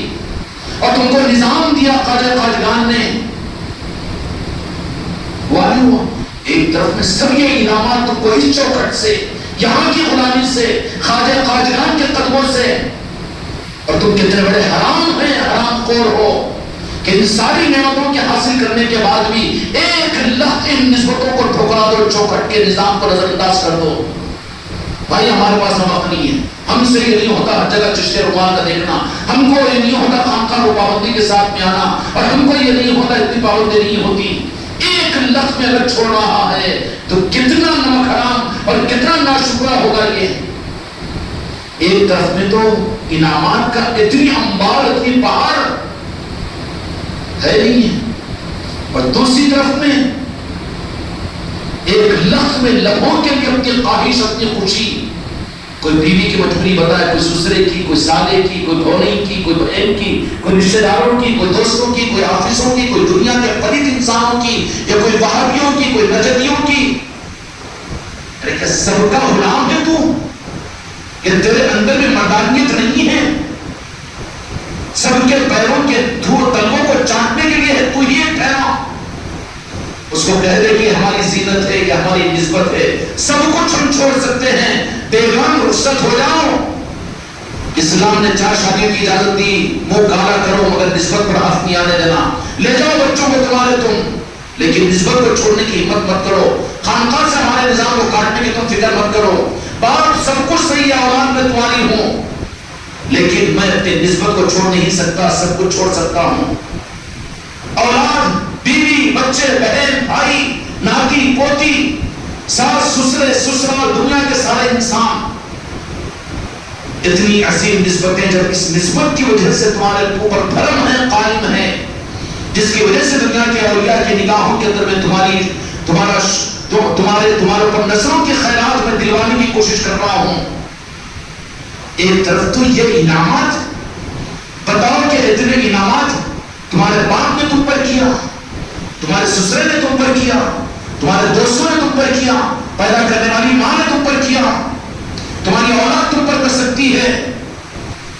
اور تم کو نظام دیا خواجہ خواجگان نے. والیو ایک طرف میں سب یہ انعامات تم کو اس چوکھٹ سے، یہاں کی غلامی سے، خواجہ خواجگان کے قدموں سے، اور تم کتنے بڑے حرام ہیں، حرام خور ہو کہ ان ساری نعمتوں کے حاصل کرنے کے بعد بھی ایک لحظے ان نسبتوں کو ٹھکرا دو، چوکھٹ کے نظام کو نظر انداز کر دو. بھائی ہمارے پاس نمک نہیں ہے، ہم سے یہ نہیں ہوتا ہر جگہ چشتیہ رومال کا دیکھنا، ہم کو یہ نہیں ہوتا خانقاہ کو پابندی کے ساتھ میں آنا، اور ہم کو یہ نہیں ہوتا اتنی پابندی نہیں ہوتی. ایک لفظ میں اگر چھوڑ رہا ہے تو کتنا نمک حرام اور کتنا ناشکرا ہوگا. یہ ایک طرف میں تو انعامات کا اتنی انبار، اتنی پہاڑ ہے نہیں ہے، اور دوسری طرف میں ایک لفظ میں لمحوں کے لیے اپنی خواہش، اپنی خوشی، کوئی بیوی کی مجبوری بتائے، کوئی سسرے کی، کوئی سالے کی، کوئی بھونے کی، کوئی بہن کی، کوئی رشتہ داروں کی، کوئی دوستوں کی، کوئی آفسوں کی، کوئی دنیا کے پلیت انسانوں کی، یا کوئی وہابیوں کی، کوئی نجدیوں کی. ارے کیا سب کا غلام ہے تو کہ تیرے اندر میں مردانیت نہیں ہے؟ سب کے پیروں کے دھول تلووں کو چاٹنے کے لیے ہے تو یہ ٹھہرا. اس کو کہہ دے کہ ہماری زینت ہے، یہ ہماری نسبت ہے، سب کچھ ہم چھوڑ سکتے ہیں، بیگم رخصت ہو جاؤ. اسلام نے 4 شادیوں کی اجازت دی، منہ کالا کرو مگر نسبت پر ہاتھ نہیں آنے دینا. لے جاؤ بچوں کو تمہارے تم، لیکن نسبت کو چھوڑنے کی ہمت مت کرو. خانقاہ سے ہمارے نظام کو کاٹنے کی تم فکر مت کرو. باپ سب کچھ صحیح ہے، اولاد میں تمہاری ہوں، لیکن میں اپنی نسبت کو چھوڑ نہیں سکتا، سب کچھ چھوڑ سکتا ہوں. اولاد، بیوی، بچے، بہن، بھائی، ناتی، پوتی، ساس، سسرے، سسرال، دنیا کے سارے انسان، اتنی عظیم نسبتیں جب اس نسبت کی وجہ سے تمہارے اوپر بھرم ہے، قائم ہے، جس کی وجہ سے دنیا کے اولیاء کی نگاہوں کے اندر میں تمہارے اوپر نظروں کی خیرات میں دلوانے کی کوشش کر رہا ہوں. ایک طرف تو یہ انعامات، بتاؤ کہ اتنے انعامات تمہارے باپ نے تم پر کیا، تمہارے سسرے نے تم پر کیا، تمہارے دوستوں نے تم پر کیا، پیدا کرنے والی ماں نے تم پر کیا، تمہاری اولاد تم پر کر سکتی ہے.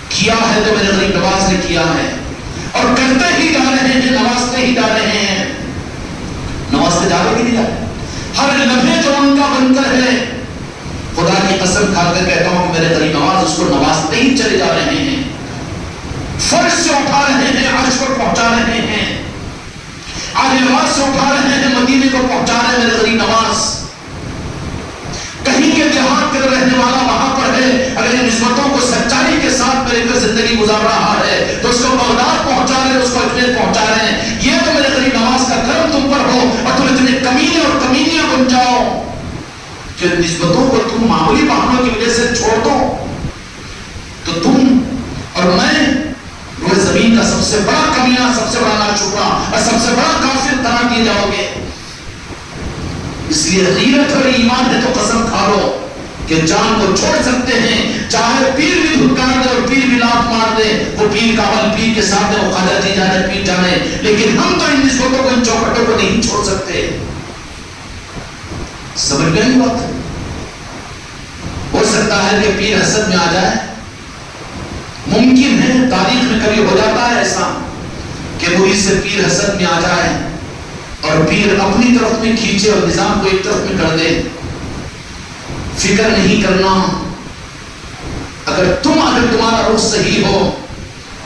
کیا ہے تو میرے غریب نواز نے کیا ہے، اور کرتے ہی جا رہے ہیں، نوازتے ہی جا رہے ہیں. نوازتے سے جا رہے بھی نہیں جاتے. ہر لمحے جو ان کا بن کر ہے, خدا کی قسم کھا کر کہتا ہوں کہ میرے غریب نواز اس کو نوازتے ہی چلے جا رہے ہیں, فرش سے اٹھا رہے ہیں, عرش کو پہنچا رہے ہیں, آج سے اٹھا رہے ہیں, مدینے کو پہنچا رہے ہیں میرے غریب نواز. کہیں کے دیہات کے رہنے والا وہاں پر ہے, اگر ان نسبتوں کو سچائی کے ساتھ میرے پہ زندگی گزار رہا ہے تو اس کو بغداد پہنچا رہے ہیں, اس کو اجمیر پہنچا رہے ہیں. یہ تو میرے غریب نواز کا کرم تم پر ہو, اور تم اتنے کمینے اور کمینیاں بن جاؤ کہ نسبتوں کو تم معمولی بہانوں کی وجہ سے چھوڑ دو, تو تم اور میں روئے زمین کا سب سے بڑا کمینہ, سب سے بڑا ناشکرا اور سب سے بڑا کافر قرار دیے جاؤ گے. اس لیے غیرت اور ایمان ہے تو قسم کھا لو کہ جان کو چھوڑ سکتے ہیں, چاہے پیر بھی دھکار دے اور پیر بھی لات مار دے, وہ پیر کا عمل پیر کے سامنے وہ خواجہ جی جانے پیر جانے, لیکن ہم تو ان نسبتوں کو, ان چوکھٹوں کو نہیں چھوڑ سکتے. سمجھ گئے یہ بات؟ ہو سکتا ہے کہ پیر حسد میں آ جائے, ممکن ہے تاریخ میں کبھی ہو جاتا ہے ایسا کہ مرید سے پیر حسد میں آ جائے اور پیر اپنی طرف میں کھینچے اور نظام کو ایک طرف میں کر دے. فکر نہیں کرنا, اگر تمہارا رخ صحیح ہو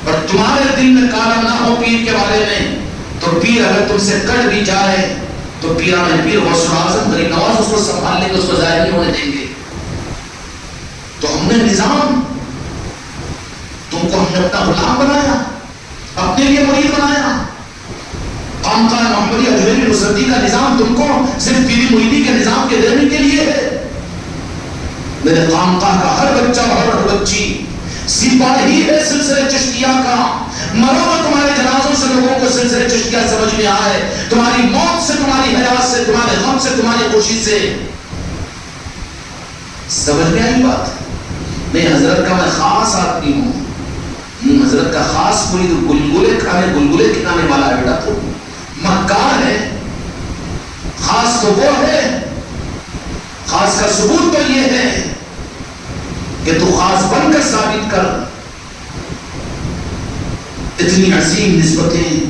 اور تمہارے دل میں کالا نہ ہو پیر کے بارے میں, تو پیر اگر تم سے کٹ بھی جائے تو پیران پیر غوث اعظم غریب نواز اس کو سنبھال لیں گے, اس کو ظاہر نہیں ہونے دیں گے. تو ہم نے نظام, تم کو ہم نے اپنا غلام بنایا, اپنے لیے مرید بنایا. خانقاہ محمدی اجمیری نصرتی کا نظام تم کو صرف پیری مریدی کے نظام کے دینے کے لیے ہے. میرے خانقاہ کا ہر بچہ اور ہر بچی سپاہی ہے سلسلہ چشتیہ کا. مرو اور تمہارے جنازوں سے لوگوں کو سلسلہ چشتیہ سمجھ میں آئے, تمہاری موت سے, تمہاری حیات سے, تمہارے غم سے, تمہاری خوشی سے. سمجھ میں آئی بات؟ نہیں, حضرت کا میں خاص آدمی ہوں, حضرت کا خاص مرید, گلگلے کھانے, گلگلے کھلانے والا ہے بیٹا, تو مکار ہے. خاص تو وہ ہے, خاص کا ثبوت تو یہ ہے کہ تو خاص بن کر ثابت کر. اتنی عظیم نسبتیں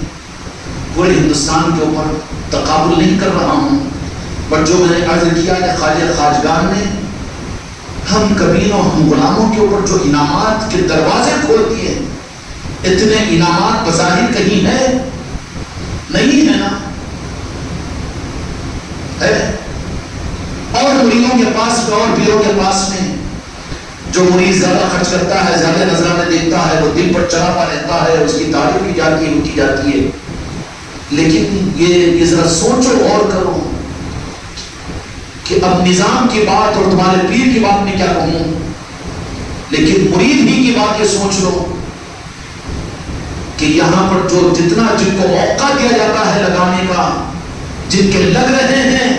پورے ہندوستان کے اوپر تقابل نہیں کر رہا ہوں, پر جو میں نے عرض کیا ہے خواجہ خواجگان نے ہم کبیروں, ہم غلاموں کے اوپر جو انعامات کے دروازے کھول دیے, اتنے انعامات بظاہر کہیں ہے نہیں ہے نا, ہے. اور مریدوں کے پاس میں اور پیروں کے پاس میں جو مرید زیادہ خرچ کرتا ہے, زیادہ نظرانے دیکھتا ہے, وہ دل پر چڑھا پا رہتا ہے, اس کی تعریف کی جاتی ہے, اٹھی جاتی ہے. لیکن یہ ذرا سوچو اور کرو کہ اب نظام کی بات اور تمہارے پیر کی بات میں کیا کہوں, لیکن مرید ہی کی بات یہ سوچ لو کہ یہاں پر جو جتنا جن کو موقع دیا جاتا ہے لگانے کا, جن کے لگ رہے ہیں,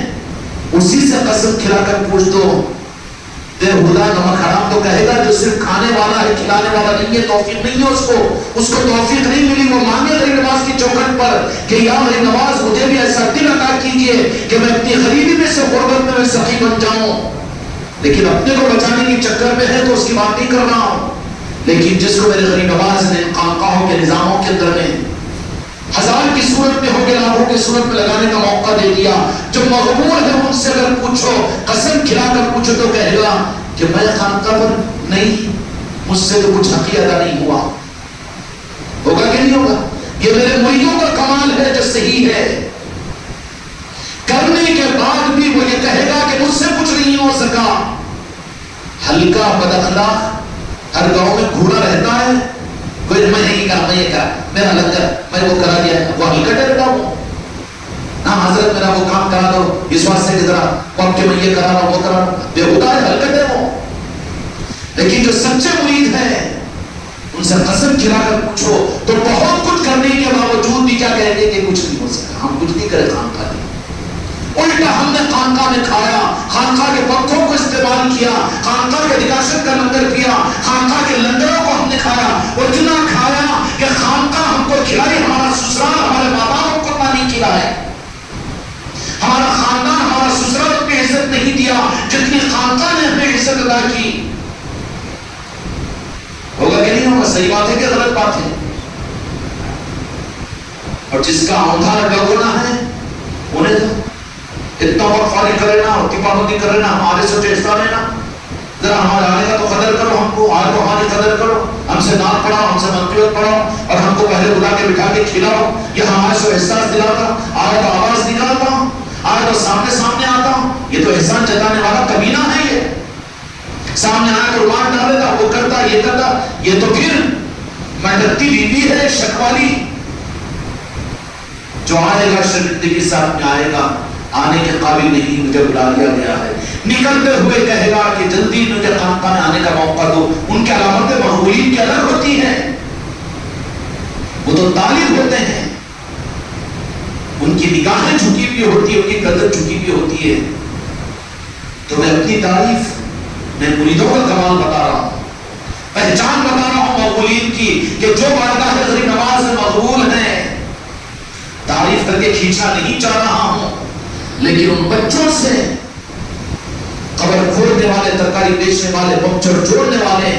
اسی سے قسم کھلا کر پوچھ دو, خدا نمک حرام تو کہے گا جو صرف کھانے والا ہے, کھلانے والا نہیں ہے, توفیق نہیں ہے اس کو توفیق نہیں ملی. وہ مانگے غریب نواز کی چوکھٹ پر کہ یا غریب نواز مجھے بھی ایسا دل عطا کیجئے کہ میں اپنی غریبی میں سے غربت میں سخی بن جاؤں. لیکن اپنے کو بچانے کی چکر میں ہے تو اس کی بات نہیں کر رہا ہوں. لیکن جس کو میرے غریب نواز نے خانقاہوں کے نظاموں کے اندر میں ہزار کی صورت میں ہو کے لاکھوں کی صورت میں لگانے کا موقع دے دیا, جو مغمور ہے ان سے اگر پوچھو, قسم کھلا کر پوچھو تو کہے گا کہ میں خانقاہ پر نہیں, مجھ سے تو کچھ حق ادا نہیں ہوا. ہوگا کہ نہیں ہوگا؟ یہ میرے مریدوں کا کمال ہے جو صحیح ہے. کرنے کے بعد بھی وہ یہ کہے گا کہ مجھ سے کچھ نہیں ہو سکا. ہلکا بد اخلاق ہر گاؤں میں گھوڑا رہتا ہے, کوئی میں نہیں کہا, میں یہ کہا, میرا لنگر میں وہ کرا دیا, وہ ہلکا ڈرتا ہوں. ہاں حضرت میرا وہ کام کرا دو, اس واسطے کہ ذرا وقت کے میں یہ کرا رہا, وہ کرا رہا, بےہودہ ہے, ہلکا ہے وہ. لیکن جو سچے مرید ہیں ان سے قسم کھلا کر پوچھو تو بہت کچھ کرنے کے باوجود بھی کیا کہیں گے کہ کچھ نہیں ہو سکا, ہم کچھ نہیں کرے خانقاہ نے. الٹا ہم نے خانقاہ میں کھایا, خانقاہ کے پتھروں کو استعمال کیا, خانقاہ کے نکاشت کا لنگر پیا, خانقاہ کے لنگروں کو ہم نے کھایا, اور اتنا کھایا کہ خانقاہ ہم کو کھلائی, ہمارا سسرال ہمارے ماں باپ کو نہیں کھلائے, ہمارا خاندان ہمارا سسرال کو عزت نہیں دیا جتنی خانقاہ نے ہمیں عزت ادا کی. ہوگا کہ نہیں ہوگا؟ صحیح بات ہے کہ غلط بات ہے؟ اور جس کا اوندھا لگا ہونا ہے انہیں تو اتنا وقت فارغ کرے نا، اتنی پابندی کرے نا، ہمارے سے ٹیسٹا لینا، ذرا ہمارے آنے کا تو قدر کرو، ہم کو آئے تو ہماری قدر کرو، ہم سے نام پڑھاؤ، ہم سے منقبت پڑھاؤ، اور ہم کو پہلے بلا کے بٹھا کے کھلاؤ، یہ ہمارے سے احساس دلاتا، آئے تو آواز نکالتا ہوں، آئے تو سامنے آتا ہوں، یہ تو احسان جتانے والا کمینہ ہے، یہ سامنے آئے تو رومان ڈالے گا، وہ کرتا یہ کرتا، یہ تو پھر محنتی بیوی ہے شک والی، جو آئے گا شرمندگی کے ساتھ میں آئے گا، آنے کے قابل نہیں، مجھے بلا لیا گیا ہے، نکلتے ہوئے کہے گا کہ جلدی مجھے خانقاہ میں آنے کا موقع دو۔ ان کی علامتیں مقبولین کی الگ ہوتی ہیں، وہ تو طالب ہوتے ہیں، ان کی نگاہیں جھکی بھی ہوتی ہے، ان کی قدر جھکی بھی ہوتی ہے۔ تو میں اپنی تعریف، میں مریدوں کا کمال بتا رہا ہوں، پہچان بتا رہا ہوں مقبولین کی، کہ جو بارگاہ حضری نواز میں مقبول ہیں، تعریف کر کے کھینچا نہیں چاہ رہا ہوں، لیکن ان بچوں سے، قبر کھودنے والے، ترکاری بیچنے والے، پنکچر جوڑنے والے،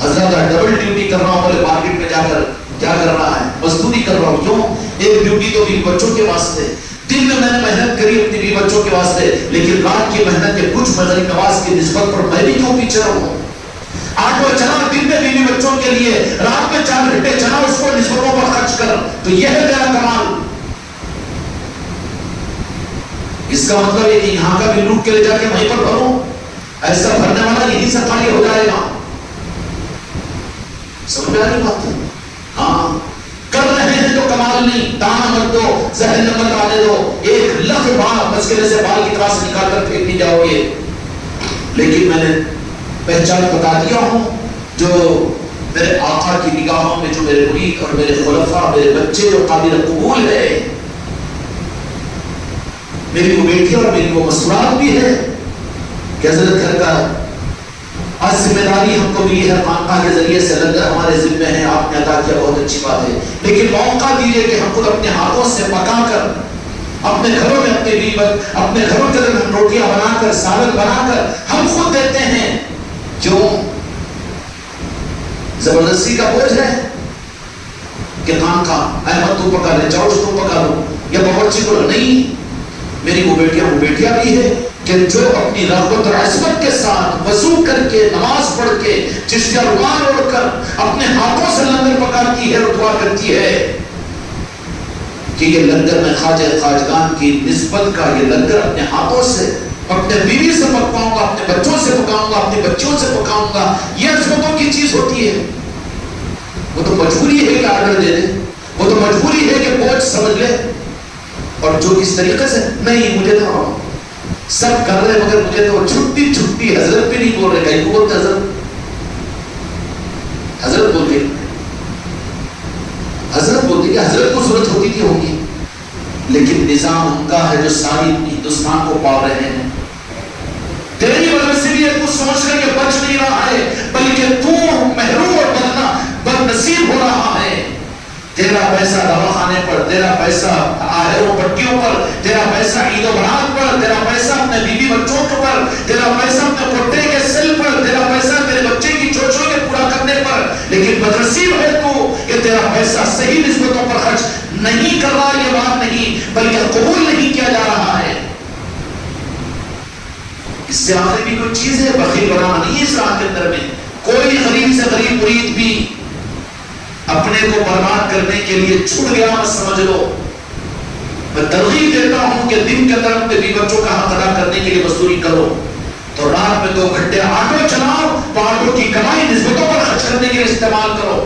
حضرت ڈبل ڈیوٹی کر رہا ہوں، بولے مارکیٹ میں جا کر کیا کر رہا ہے، مزدوری کر رہا ہوں، کیوں؟ ایک ڈیوٹی تو بھی بچوں کے واسطے، دن میں نے محنت کری اپنی بھی بچوں کے واسطے، لیکن رات کی محنت کے کچھ مغرب نواز کی نسبت پر میں بھی کیوں پیچھے رہوں؟ آٹھ وہ چلا دن میں بیوی بچوں کے لیے، رات میں 4 گھنٹے چلا اس کو نسبتوں پر خرچ کر، تو یہ ہے تیرا کمال۔ اس کا مطلب ہے کہ یہاں کا بھی لوٹ کے لے جا کے وہیں پر بھروں، ایسا بھرنے والا یہی سے خالی ہو جائے گا۔ سمجھ میں آ رہی بات؟ ہاں، کر رہے ہیں تو کمال نہیں، دانا مت دو، ذہن نہ مت آنے دو، ایک لفظ بال مسکلے سے بال کی طرح سے نکال کر پھینک نہیں جاؤ گے، لیکن میں نے پہچان بتا دیا ہوں، جو میرے آقا کی نگاہوں میں، جو میرے مرید اور میرے خلفاء، میرے بچے جو قابل قبول ہے، میری وہ بیٹی اور میری وہ مسرات بھی ہے کہ حضرت گھر کا آج ذمہ داری ہم کو ملی ہے، خانقاہ کے ذریعے سے لنگر ہمارے ذمہ ہے، آپ نے عطا کیا، بہت اچھی بات ہے، لیکن موقع دیجیے کہ ہم خود اپنے ہاتھوں سے پکا کر اپنے گھروں میں، اپنے گھروں کے اندر ہم روٹیاں بنا کر، سالن بنا کر ہم خود دیتے ہیں۔ کیوں؟ زبردستی کا بوجھ ہے کہ خانقاہ احمد تو پکا لے، چاوش تو پکا لو، یا باورچی کو نہیں۔ میری وہ بیٹیاں بھی ہے کہ جو اپنی رغبت اور عصمت کے ساتھ وضو کر کے، نماز پڑھ کے، چشتیہ رومال اوڑھ کر اپنے ہاتھوں سے لنگر پکاتی ہے اور دعا کرتی ہے کہ یہ لنگر میں خواجہ خواجگان کی نسبت کا، یہ لنگر اپنے ہاتھوں سے، اپنے بیوی سے پکاؤں گا، اپنے بچوں سے پکاؤں گا، اپنی بچوں سے پکاؤں گا، یہ عصمتوں کی چیز ہوتی ہے۔ وہ تو مجبوری ہے کہ آرڈر دے دے، وہ تو مجبوری ہے کہ بوجھ سمجھ لے، اور جو اس طریقے سے نہیں، مجھے تو سب کر رہے مگر مجھے تو چھٹی حضرت بھی نہیں بول رہے، کہیں کو بولتے حضرت بولتے، حضرت بولتے کہ حضرت کو ضرورت ہوتی تھی ہوگی، لیکن نظام ان کا ہے جو ساری ہندوستان کو پال رہے ہیں۔ تیری وجہ سے بھی کچھ سوچ رہے کہ بچ نہیں رہا ہے، بلکہ تو محروم اور بد نصیب ہو رہا ہے۔ تیرا پیسہ دواخانے پر، تیرا پیسہ آہروں پٹیوں پر، تیرا پیسہ عید و برات پر، تیرا پیسہ اپنے بیوی بچوں کے پر، تیرا پیسہ اپنے پٹے کے سل پر، تیرا پیسہ تیرے بچے کی چوچوں کے پورا کرنے پر، لیکن بدنصیب ہے تو کہ تیرا پیسہ صحیح نسبتوں پر خرچ نہیں کر رہا، یہ بات نہیں بلکہ قبول نہیں کیا جا رہا ہے۔ اس سے آخر بھی کوئی چیز ہے، بخیل بنانا نہیں ہے اس رات کے اندر میں۔ کوئی غریب سے غریب مرید بھی اپنے کو برباد کرنے کے لیے چھوٹ گیا مت سمجھ لو۔ میں ترغیب دیتا ہوں کہ دن کے اندر اپنے بیوی بچوں کا حق ادا کرنے کے لیے مزدوری کرو، تو رات میں 2 گھنٹے آٹو چلاؤ، تو آٹو کی کمائی نسبتوں پر خرچ کرنے کے لیے استعمال کرو،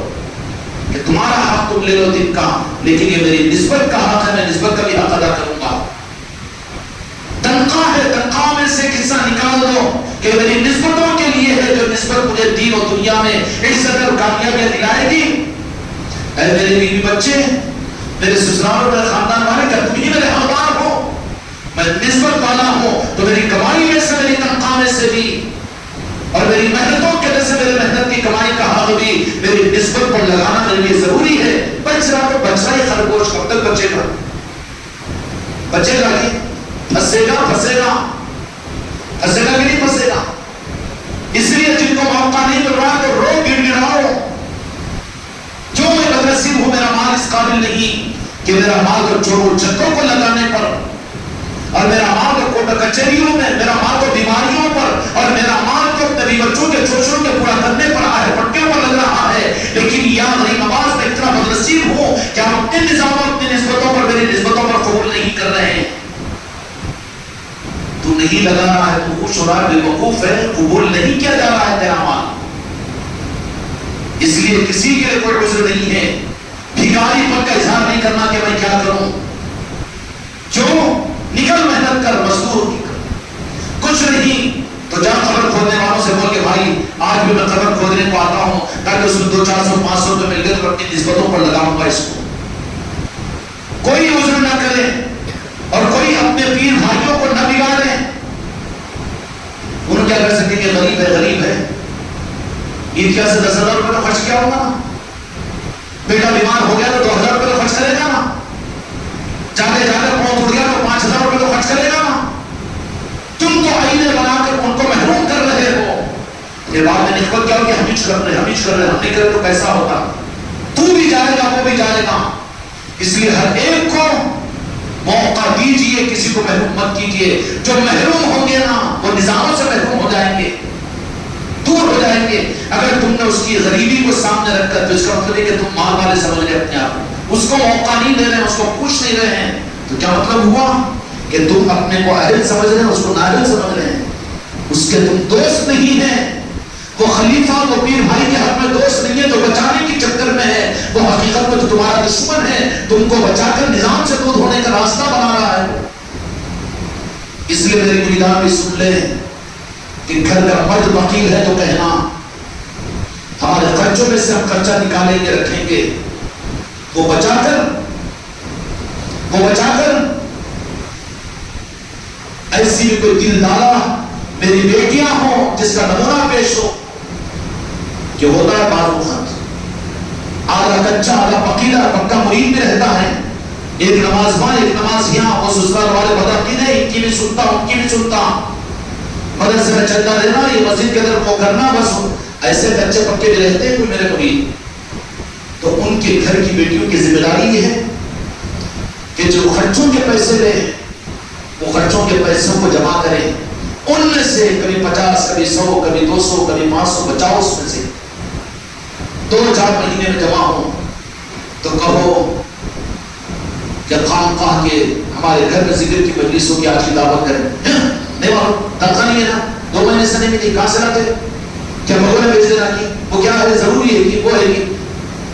کہ تمہارا حق تم لے لو دن کا، لیکن یہ میری نسبت کا حق ہے، میں نسبت کا بھی حق ادا کروں گا۔ تنخواہ ہے، تنخواہ میں سے حصہ نکال دو کہ میری نسبتوں کے لیے ہے، جو نسبت مجھے دین و دنیا میں عزت اور کامیابی دلائے گی۔ اے میرے بیوی بچے، میرے سسرال اور میرے خاندان والے، کہ تم ہی میرے حقدار ہو، میں نسبت والا ہوں، تو میری کمائی میں سے، میری تنخواہ میں سے بھی، اور میری محنتوں کے وجہ سے میرے محنت کی کمائی کا حق بھی میری نسبت پر لگانا میرے لیے ضروری ہے۔ بچ رہا تو بچ رہا، یہ خرگوش کب تک بچے گا؟ بچے گا کہ پھنسے گا کہ نہیں پھنسے گا؟ اس لیے جن کو موقع نہیں مل رہا تو رو گڑگڑاؤ، جو میں بدنصیب ہوں، میرا مال اس قابل نہیں کہ میرا مال تو چوروں چکوں کو لگانے پر اور میرا مال تو کوٹا کچہریوں میں، میرا مال تو بیماریوں پر، اور میرا مال تو اپنے بچوں کے شوشوں کے پورا کرنے پر آہے پٹیوں پر لگ رہا ہے، لیکن یا غریب نواز میں اتنا بدنصیب ہوں کہ ہم اپنے نظاموں اپنی نسبتوں پر میری نسبتوں پر قبول نہیں کر رہے ہیں. تو نہیں لگا رہا ہے، تو خوش ہو رہا ہے، بے وقوف ہے، قبول نہیں کیا جا رہا ہے تیرا مال. اس لیے کسی کے لیے کوئی عذر نہیں ہے بھکاری پن کا اظہار نہیں کرنا کہ میں کیا کروں. جو نکل محنت کر، مزدور کچھ نہیں تو جا قبر کھودنے والوں سے بول کے بھائی آج بھی میں قبر کھودنے کو آتا ہوں تاکہ اس میں 200-400-500 روپے مل گئے تو اپنی نسبتوں پر لگاؤں گا اس کو. کوئی عذر نہ کرے اور کوئی اپنے پیر بھائیوں کو نہ بگاڑے. انہوں کیا کر سکتے کہ غریب ہے، غریب ہے، عیدگاہ سے 10,000 روپے تو خرچ کیا ہوگا نا، بیٹا بیمار ہو گیا تو 2,000 روپے تو خرچ کرے گا نا، جاتے جاتے پاؤں ٹوٹ گیا تو 5,000 روپے تو خرچ کرے گا نا. تم تو آئینے بنا کر ان کو محروم کر رہے ہو. یہ بات میں نسبت کیا ہو کہ ہم ہی کر رہے، ہم نہیں کرے تو کیسا ہوتا. تو بھی جائے گا، وہ بھی جائے گا. اس لیے ہر ایک کو موقع دیجئے، کسی کو محروم مت کیجئے. جو محروم ہوں گے نا وہ نظاموں سے محروم ہو جائیں گے، دور ہو جائیں گے. اگر تم نے اس کی غریبی کو سامنے رکھ کر، تو اس کا مطلب ہے کہ تم مال والے سمجھ رہے اپنے آپ کو، اس کو موقع نہیں دے رہے ہیں، اس کو پوچھ نہیں رہے ہیں. تو کیا مطلب ہوا کہ تم اپنے کو اہل سمجھ رہے ہیں، اس کو نااہل سمجھ رہے ہیں. اس کے تم دوست نہیں ہیں. وہ خلیفہ، وہ پیر بھائی کے حق میں دوست نہیں ہے جو بچانے کی چکر میں ہے، وہ حقیقت میں تو تمہارا دشمن ہے، تم کو بچا کر نظام سے دور ہونے کا راستہ بنا رہا ہے. اس لیے میرے مریدان بھی سن لیں کہ گھر کا مرد وکیل ہے تو کہنا ہمارے خرچوں میں سے ہم خرچہ نکالیں گے، رکھیں گے. وہ بچا کر ایسی بھی کوئی دل دالا میری بیٹیاں ہوں جس کا نمونہ پیش ہو کہ ہوتا ہے بعض وقت آدھا کچا آدھا پکا مرید بھی رہتا ہے. ایک نماز وہاں ایک نماز یہاں، وہ سسرال والے بدعقید ہیں، ان کی بھی سنتا ان کی بھی سنتا، مدرسے میں چندہ دینا، یہ مسجد کے اندر وہ کرنا، بس ایسے کچے پکے بھی رہتے ہیں کوئی میرے مرید. تو ان کے گھر کی بیٹیوں کی ذمہ داری یہ ہے کہ جو خرچوں کے پیسے لے وہ خرچوں کے پیسوں کو جمع کریں. ان میں سے کبھی 50، کبھی 100، کبھی 200، کبھی 500 بچاؤ. اس میں سے 2-4 مہینے میں جمع ہو تو کہو کہ خانقاہ کے ہمارے گھر میں ذکر کی مجلسوں کی آج کی دعوت کریں. نہیں معلوم، تنخواہ نہیں ہے نا، 2 مہینے سے نہیں ملی، کہاں سے لاتے؟ کیا بغل میں بھیج دینا کی وہ کیا ہے، ضروری ہے کہ وہ ہے کہ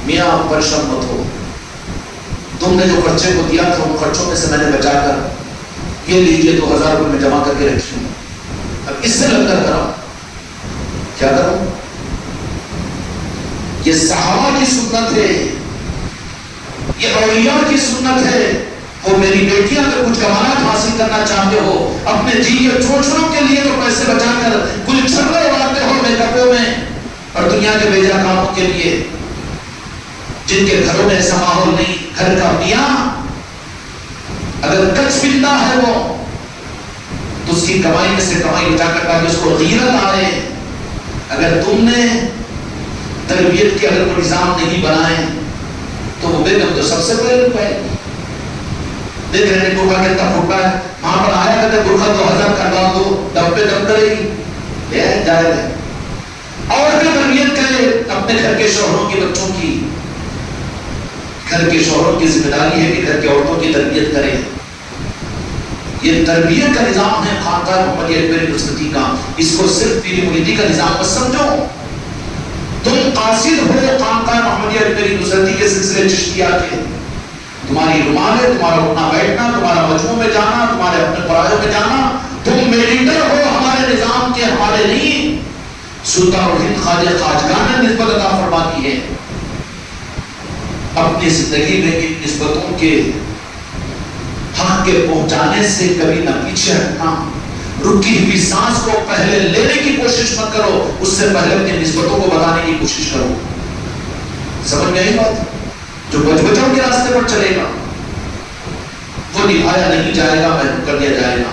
میاں پریشان مت ہو. تم نے جو خرچے کو دیا تھا ان خرچوں میں سے میں نے بچا کر یہ لیجیے 2,000 روپے میں جمع کر کے رکھی ہوں، اب اس سے لگ کر کرو. کیا کروں؟ یہ صحابہ کی سنت ہے، یہ اولیاء کی سنت ہے. وہ میری بیٹیاں اگر کچھ کمالات حاصل کرنا چاہتے ہو، اپنے جی کے چھوچروں کے لیے تو پیسے بچا کر کل چھرے اڑاتے ہو میک اپوں میں اور دنیا کے بیجا کاموں کے لیے، جن کے گھروں میں ایسا ماحول نہیں. گھر کا میاں اگر کچھ بندہ ہے وہ تو اس کی کمائی میں سے کمائی بچا کر تاکہ اس کو غیرت آئے. اگر تم نے تربیت کے اگر کوئی نظام نہیں بنائے تو وہ بیگم تو سب سے پہلے پائے. دیکھ رہے ہیں برقع کتنا پھوٹا ہے، وہاں پر آیا کرتے برقع 2,000 کا ڈال دو، دب پہ دب کرے گی، یہ جائے گا. اور بھی تربیت کرے اپنے گھر کے شوہروں کی، بچوں کی. گھر کے شوہروں کی ذمہ داری ہے کہ گھر کے عورتوں کی تربیت کرے. یہ تربیت کا نظام ہے خانقاہ محمدیہ اکبری نصرتی کا. اس کو صرف پیری مریدی کا نظام مت سمجھو. تم قاصد ہو خانقاہ محمدیہ اکبری نصرتی کے سلسلے چشتیہ کے. تمہاری رومال ہے، تمہارا اٹھنا بیٹھنا، تمہارا مجموع میں جانا، تمہارے اپنے پرایوں میں جانا. تم میڈیٹر ہو ہمارے نظام کے، ہمارے نہیں. سلطان الہند خواجہ خواجگان نے نسبت عطا فرما دی ہے. اپنی زندگی میں ان نسبتوں کے حق کے پہنچانے سے کبھی نہ پیچھے ہٹنا. رکی ہوئی سانس کو پہلے لینے کی کوشش مت کرو، اس سے پہلے اپنی نسبتوں کو بتانے کی کوشش کرو. سمجھ میں آئی بات؟ جو بچوں کے راستے پر چلے گا وہ نبھایا نہیں جائے گا، محروم کر دیا جائے گا.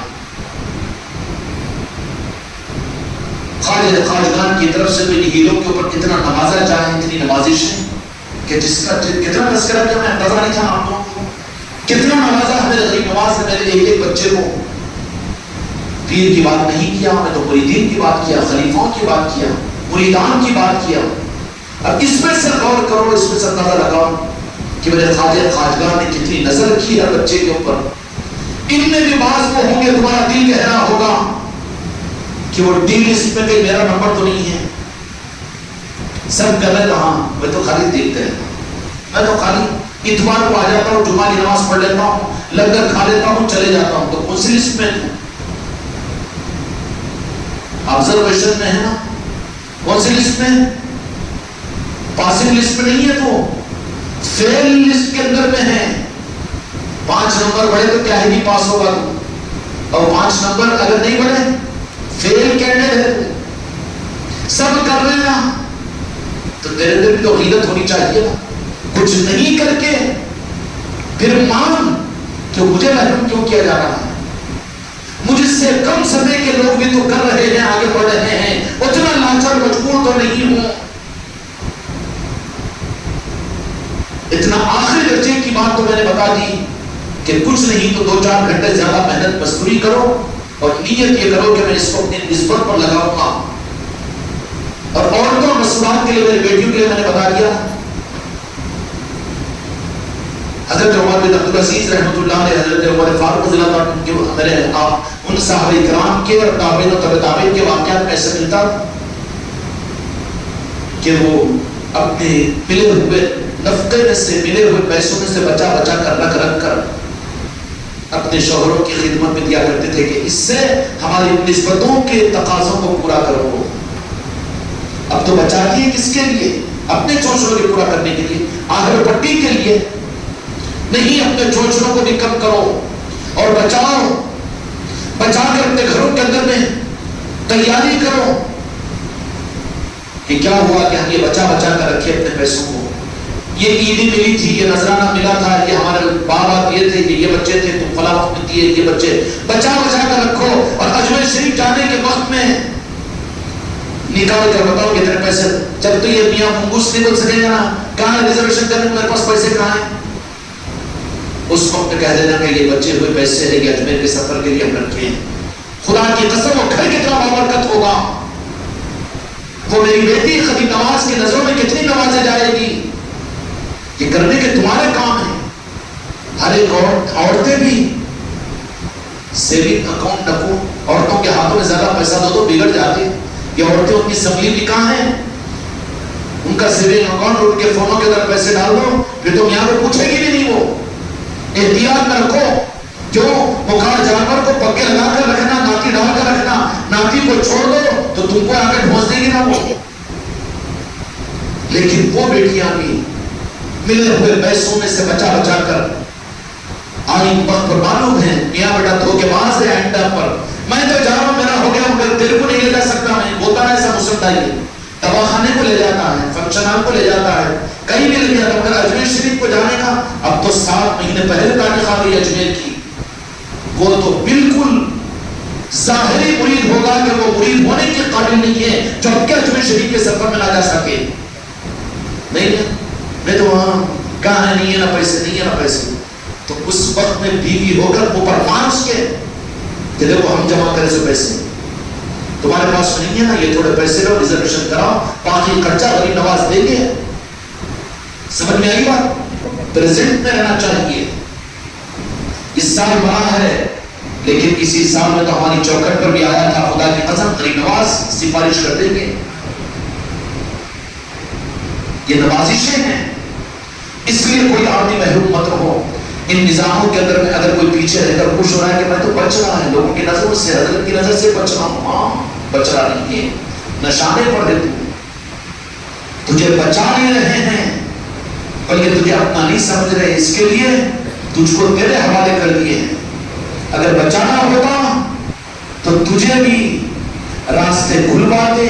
خواجہ خواجگان کی طرف سے میری ہیروں کے اوپر کتنا نوازا جائے، اتنی نوازش ہے کہ جس کا کتنا تذکرہ کیا میں اندازہ نہیں تھا. آپ لوگوں کو کتنا نوازا ہے میرے غریب نواز نے میرے ایک بچے کو. پیر کی بات نہیں کیا، میں تو مریدین کی بات کیا، خلیفوں کی بات کیا، مریدان کی بات کیا۔ اب اس میں سے غور کرو، اس میں سے اندازہ لگاؤ کہ میرے خواجہ خواجگاہ نے کتنی نظر رکھی ہے بچے کے اوپر۔ ان میں بھی بعض وہ ہوں گے، تمہارا دل کہہ رہا ہوگا کہ وہ ڈی لسٹ میں کہیں میرا نمبر تو نہیں ہے، سب کر رہے ہاں میں تو خالی دیکھتے رہتا ہوں، میں تو خالی اتوار کو آ جاتا ہوں، جمعہ کی نماز پڑھ لیتا ہوں، لنگر کھا لیتا ہوں، چلے جاتا ہوں، تو کون سی لسٹ میں ہوں؟ آبزرویشن میں ہے نا، کون سی لسٹ میں؟ پاسنگ لسٹ میں نہیں ہے، تو فیل لسٹ کے اندر میں ہے۔ 5 نمبر بڑھے تو کیا ہی نہیں پاس ہوگا تو، اور 5 نمبر اگر نہیں بڑھے فیل کینڈیڈیٹ ہے۔ سب کر رہے ہیں تو تیرے اندر بھی تو غیرت ہونی چاہیے نا، کچھ نہیں کر کے پھر مان کہ مجھے محروم کیوں کیا جا رہا ہے، مجھ سے کم سمے کے لوگ بھی تو کر رہے ہیں، آگے بڑھ رہے ہیں، اتنا لاچار مجبور تو نہیں ہوں۔ اتنا آخری درجے کی بات تو میں نے بتا دی کہ کچھ نہیں تو 2-4 گھنٹے زیادہ محنت مزدوری کرو اور نیت یہ کرو کہ میں اس کو اپنی نسبت پر لگاؤں گا۔ اور عورتوں مسئولات کے لیے، میری بیٹیوں کے لیے میں نے بتا دیا، حضرت عمر بن عبدالعزیز رحمۃ اللہ علیہ، حضرت عمر فاروق رضی اللہ عنہ کے میرے ان صحابہ کرام کے اور تابعین و تبع تابعین کے واقعات میں ایسے ملتا کہ وہ اپنے ملے ہوئے نفقے میں سے، ملے ہوئے پیسوں میں سے بچا بچا کر رکھ کر اپنے شوہروں کی خدمت میں دیا کرتے تھے کہ اس سے ہماری نسبتوں کے تقاضوں کو پورا کرو۔ اب تو بچاتی ہے کس کے لیے؟ اپنے چوچلوں کے پورا کرنے کے لیے، آخر پٹی کے لیے نہیں، اپنے چوچلوں کو بھی کم کرو اور بچاؤ، بچا کر اپنے گھروں کے اندر میں تیاری کرو کہ کیا ہوا کہ ہم یہ بچا بچا کر رکھے اپنے پیسوں کو، یہ عیدی ملی تھی، یہ نذرانہ ملا تھا، یہ ہمارے باپ یہ تھے کہ یہ بچے تھے، تم فلاں وقت میں دیے یہ بچے، بچا بچا کر رکھو۔ اور اجمیر شریف جانے کے وقت میں نکال کر بتاؤ کہ تیرے پیسے، جب تو یہ میاں منگوس نہیں بول سکے گا نا کہاں ریزرویشن کرنے میرے پاس پیسے کہاں ہیں، اس وقت کہہ دینا کہ یہ بچے ہوئے پیسے ہیں کہ اجمیر کے سفر کے لیے ہم رکھے ہیں۔ خدا کی قسم وہ گھر کتنا بابرکت ہوگا، وہ میری بیٹی خبی نواز کی نظروں میں کتنی نوازے جائے گی، یہ کرنے کے تمہارے کام ہیں۔ ہر ایک عورتیں بھی سیونگ اکاؤنٹ رکھو، عورتوں کے ہاتھوں میں زیادہ پیسہ دو تو بگڑ جاتے، یہ عورتیں ان کی سبلی بھی کہاں ہیں، ان کا سیونگ اکاؤنٹ ان کے فونوں کے اندر پیسے ڈال دو، پھر تم یہاں پہ پوچھے گی بھی نہیں۔ وہ احتیاط میں رکھو، جو بخار جانور کو پگے لگا کر رکھنا، ناتی ڈال کر رکھنا، ناتی کو چھوڑ دو تو تم کو آ کے ڈھونس دے گی نا وہ۔ لیکن وہ بیٹیاں بھی ملے ہوئے پیسوں میں سے بچا بچا کر آئین وقت پر معلوم ہے میاں بیٹا دھوکے باز ہے، اینڈ پر میں تو جا رہا ہوں، میرا ہو گیا، مگر تیرے کو نہیں لے جا سکتا، میں ہوتا ہے ایسا مسلطہ ہی دواخانے کو لے جاتا ہے، فنکشن ہال کو لے جاتا ہے، کہیں بھی لے جاتا ہے، مگر اجمیر شریف کو جانے کا اب تو 7 مہینے پہلے تاریخ آ گئی اجمیر کی، وہ تو بالکل ظاہری مرید ہوگا کہ وہ مرید ہونے کے قابل نہیں ہے جو اب کے اجمیر شریف کے سفر میں نہ جا سکے۔ نہیں ہے میں تو وہاں کہاں ہے، نہیں ہے نا پیسے، نہیں ہے نا پیسے، تو اس وقت میں بیوی ہو کر اوپر مانس کے کہ دیکھو ہم جمع کرے سے پیسے تمہارے پاس نہیں ہے نا، یہ تھوڑے پیسے لو، ریزرویشن کراؤ، باقی خرچہ غریب نواز دیں گے۔ سمجھ میں آئی بات؟ پریزنٹ میں رہنا چاہیے۔ اس سال بڑا ہے لیکن اسی سال میں تو ہماری چوکھٹ پر بھی آیا تھا، خدا کی قسم غریب نواز سفارش کر دیں گے، یہ نوازشیں ہیں، اس لیے کوئی آدمی محروم مت رہو۔ ان نظاموں کے اندر میں اگر کوئی پیچھے رہ کر خوش ہو رہا ہے کہ میں تو بچ رہا ہے لوگوں کی نظروں سے، حضرت کی نظر سے بچ رہا ہوں، ہاں بچ رہا نہیں ہے، نشانے پڑ رہے تجھے بچا لے رہے ہیں بلکہ تجھے اپنا نہیں سمجھ رہے، اس کے لیے تجھ کو تیرے حوالے کر دیے ہیں۔ اگر بچانا ہوتا تو تجھے بھی راستے کھلواتے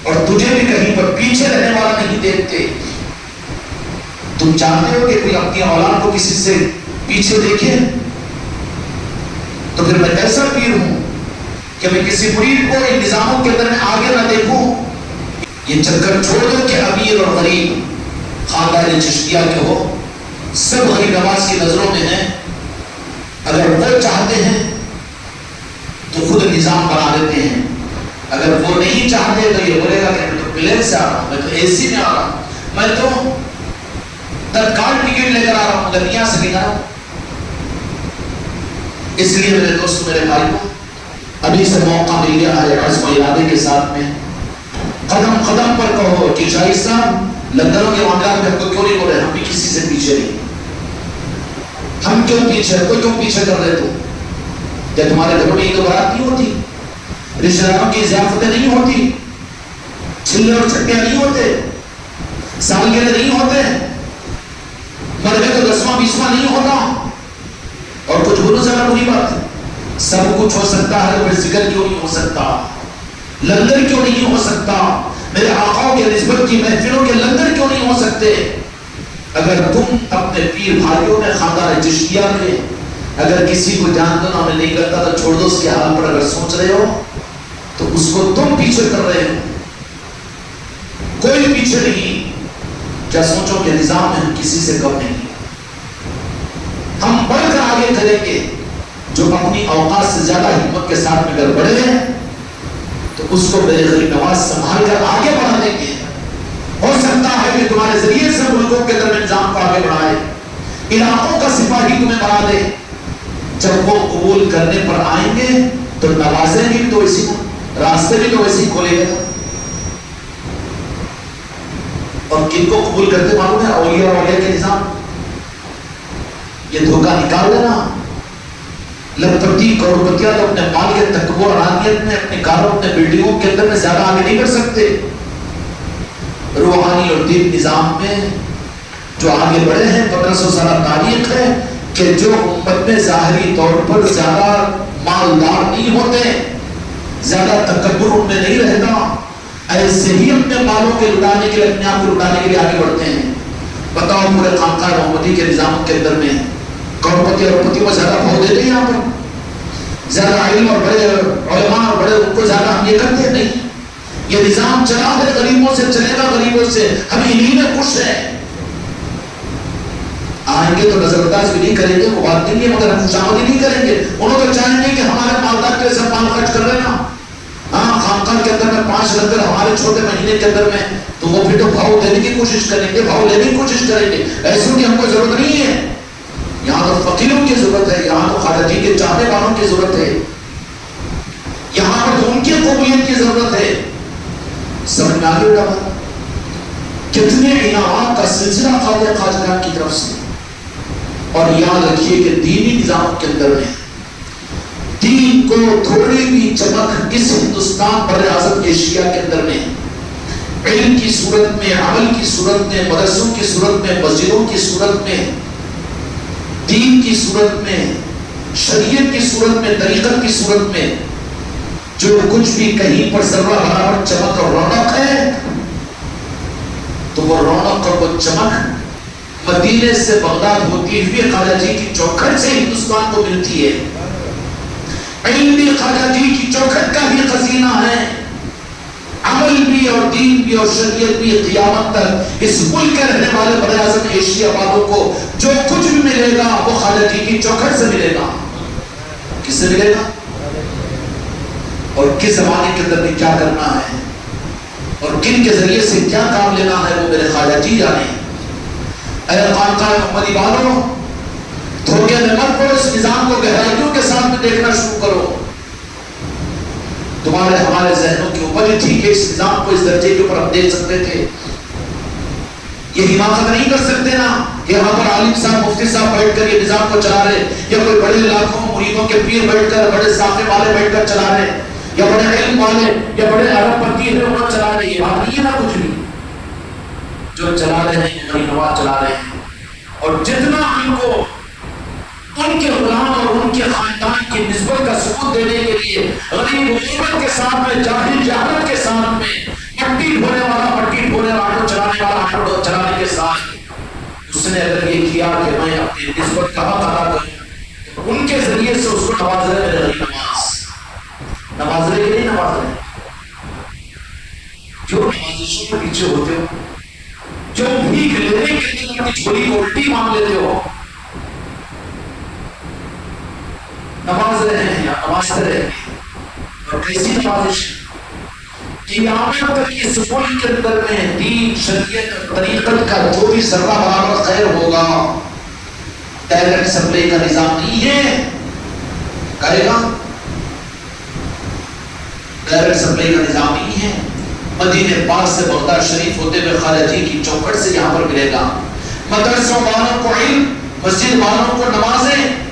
اور تجھے بھی کہیں پر پیچھے رہنے والا نہیں دیکھتے۔ تم چاہتے ہو کہ کوئی اپنی اولاد کو کسی سے پیچھے دیکھے؟ تو پھر میں ایسا پیر ہوں کہ میں کسی مرید کو ان نظاموں کے اندر میں آگے نہ دیکھوں۔ یہ چکر چھوڑ دو کہ امیر اور غریب خاندان چشتیہ کے ہو، سب غریب نواز کی نظروں میں ہیں، اگر وہ چاہتے ہیں تو خود نظام بنا لیتے ہیں. اگر وہ نہیں چاہتے تو یہ بولے گا کہ میں تو پلین سے آ رہا ہوں, میں تو اے سی میں آ رہا ہوں, میں تو تتکال ٹکٹ لے کر آ رہا ہوں, مگر یہاں سے نہیں آ رہا. اس لیے میرے دوست, میرے بھائی کو ابھی سے موقع مل گیا ہے عزم و ارادے کے ساتھ میں قدم قدم پر کہو کہ شاہی صاحب لندنوں کے معاملات میں ہم کو کیوں نہیں بول رہے, ہم بھی کسی سے پیچھے نہیں. ہم کیوں پیچھے, کوئی کیوں پیچھے کر رہے تو کیا تمہارے گھروں میں عید و برات نہیں ہوتی, رشتہ داروں کی ضیافتیں نہیں ہوتی, چھلے اور چھٹیاں نہیں ہوتے, سالگرہ نہیں ہوتے, مرغے تو 10واں 20واں نہیں ہوتا, اور کچھ بولو ذرا بری بات ہے. سب کچھ ہو سکتا ہے, پھر ذکر کیوں نہیں ہو سکتا, لنگر کیوں نہیں ہو سکتا, میرے آقا کے نسبت کی محفلوں کے لنگر کیوں نہیں ہو سکتے. اگر تم اپنے پیر بھائیوں میں خاندان چشتیہ میں اگر کسی کو جانتے نہ نہیں کرتا تو چھوڑ دو, اس کے حال پر اگر سوچ رہے ہو تو اس کو تم پیچھے کر رہے ہو, کوئی پیچھے نہیں. کیا سوچو کہ نظام میں ہم کسی سے کم نہیں, ہم بڑھ کر آگے کریں گے. جو اپنی اوقات سے زیادہ ہمت کے ساتھ اگر بڑھے تو اس کو میرے غریب نواز سنبھال کر آگے بڑھا دیں گے. ہو سکتا ہے کہ تمہارے ذریعے سے ملکوں کے درمیان نظام کو آگے بڑھائے, علاقوں کا سپاہی تمہیں بنا دے. جب وہ قبول کرنے پر آئیں گے تو نوازیں بھی تو اسی راستے بھی تو ویسے ہی کھولے گا. اور کن کو قبول کرتے معلوم ہے, اولیاء اور اولیاء کے نظام. یہ دھوکہ نکال دینا. لکھپتی کروڑپتیاں تو اپنے مال کے تکبر اور آنیت میں اپنے کاروں اپنے بلڈنگوں کے اندر میں زیادہ آگے نہیں کر سکتے. روحانی اور دین نظام میں جو آگے بڑھے ہیں, 1500 سالہ تاریخ ہے کہ جو امت میں ظاہری طور پر زیادہ مالدار نہیں ہوتے, زیادہ تکبر ان میں نہیں رہتا, ایسے ہی اپنے مالوں کے لٹانے کے لیے, اپنے آپ کو لٹانے کے لیے آگے بڑھتے ہیں. بتاؤ پورے خانقاہ محمدی کے نظام کے اندر میں کروڑپتی اور اربپتی کو زیادہ بھاؤ دیتے ہیں, یہاں پر زیادہ علم اور بڑے علماء اور بڑے ان کو زیادہ ہم یہ کرتے ہیں نہیں. یہ نظام چلا ہے, غریبوں سے چلے گا, غریبوں سے. ہم انہی میں خوش ہیں. آئیں گے تو نظر انداز بھی نہیں کریں گے, وہ بات نہیں ہے, مگر ہم خوشامدی نہیں کریں گے. انہوں تو چاہیں گے کہ ہمارے مالدار کے سب مال خرچ کر رہے نا. ہاں, خانقاہ کے اندر میں 5 لنگر ہمارے چھوٹے مہینے کے اندر میں, تو وہ پھر تو بھاؤ دینے کی کوشش کریں گے, بھاؤ لینے کی کوشش کریں گے. ایسوں کی ہم کو ضرورت نہیں ہے. یہاں تو فقیروں کی ضرورت ہے, یہاں تو خواجہ جی کے چاہنے والوں کی ضرورت ہے, یہاں پر تو ان کی قبولیت کی ضرورت ہے. سمجھ میں آگے بڑھا کتنے انعامات کا سلسلہ خواجہ خواجگان کی طرف سے. اور یاد رکھیے کہ دینی نظام کے اندر میں دین کو تھوڑی بھی چمک اس ہندوستان بر اعظم ایشیا کے اندر میں علم کی صورت میں, عمل کی صورت میں, مدرسوں کی صورت میں, مسجدوں کی صورت میں, دین کی صورت میں, شریعت کی صورت میں, طریقت کی صورت میں جو کچھ بھی کہیں پر ذرہ برابر چمک اور رونق ہے, تو وہ رونق اور وہ چمک مدینے سے بغداد ہوتی ہوئی خواجہ جی کی چوکھٹ سے ہندوستان کو ملتی ہے. علم بھی خواجہ جی کی چوکھٹ کا ہی خزینہ ہے, عمل بھی اور دین بھی اور شریعت بھی. قیامت تک اس ملک کے رہنے والے بر اعظم ایشیا والوں کو جو کچھ بھی ملے گا وہ خواجہ جی کی چوکھٹ سے ملے گا. کس سے ملے گا اور کس زمانے کے اندر میں کیا کرنا ہے اور کن کے ذریعے سے کیا کام لینا ہے, وہ میرے خواجہ جی جانے. اے خانقاہ محمدی والوں, دھوکے میں مت پڑو, اس نظام کو گہرائیوں کے ساتھ میں دیکھنا شروع کرو. تمہارے ہمارے ذہنوں کی اوپر ہی تھی کہ اس نظام کو اس درجے کے اوپر ہم دیکھ سکتے تھے. یہ حماقت نہیں کر سکتے نا, یہاں پر عالم صاحب مفتی صاحب بیٹھ کر یہ نظام کو چلا رہے, یا کوئی بڑے لاکھوں مریدوں کے پیر بیٹھ کر, بڑے ساقے والے بیٹھ کر چلا رہے, یا بڑے علم والے یا بڑے عرب پتی ہیں وہ چلا رہے. یہ بات نہیں ہے نا کچھ بھی. جو چلا رہے ہیں غریب نواز چلا رہے ہیں, اور جتنا ہم کو ان کے غلام اور ان کے خاندان کی نسبت کا ثبوت دینے کے لیے غریب غربت کے ساتھ میں, جاہل جہالت کے ساتھ میں, مٹی ڈھونے والا مٹی ڈھونے, آٹو چلانے والا آٹو چلانے کے ساتھ, اس نے اگر یہ کیا کہ میں اپنی نسبت کا حق ادا کروں, ان کے ذریعے سے اس کو نواز رہے. میرے غریب نواز رہے کہ نہیں نواز رہے؟ جو نوازشوں کے پیچھے ہوتے ہو, جو بھیک لینے کے لیے اپنی جھولی کو الٹی مانگ لیتے ہو, نواز رہے ہیں یا نوازتے رہے ہیں. اور کیسی نوازش قیامت تک اس ملک کے اندر میں دین شریعت طریقت کا جو بھی ذرہ برابر خیر ہوگا ڈائریکٹ اسمبلی کا نظام نہیں ہے کرے گا، ڈائریکٹ اسمبلی کا نظام نہیں ہے. مدینہ پاک سے بغداد شریف ہوتے ہوئے خواجہ جی کی چوکھٹ سے یہاں پر ملے گا. مدرسوں والوں کو علم، مسجد والوں کو نمازیں،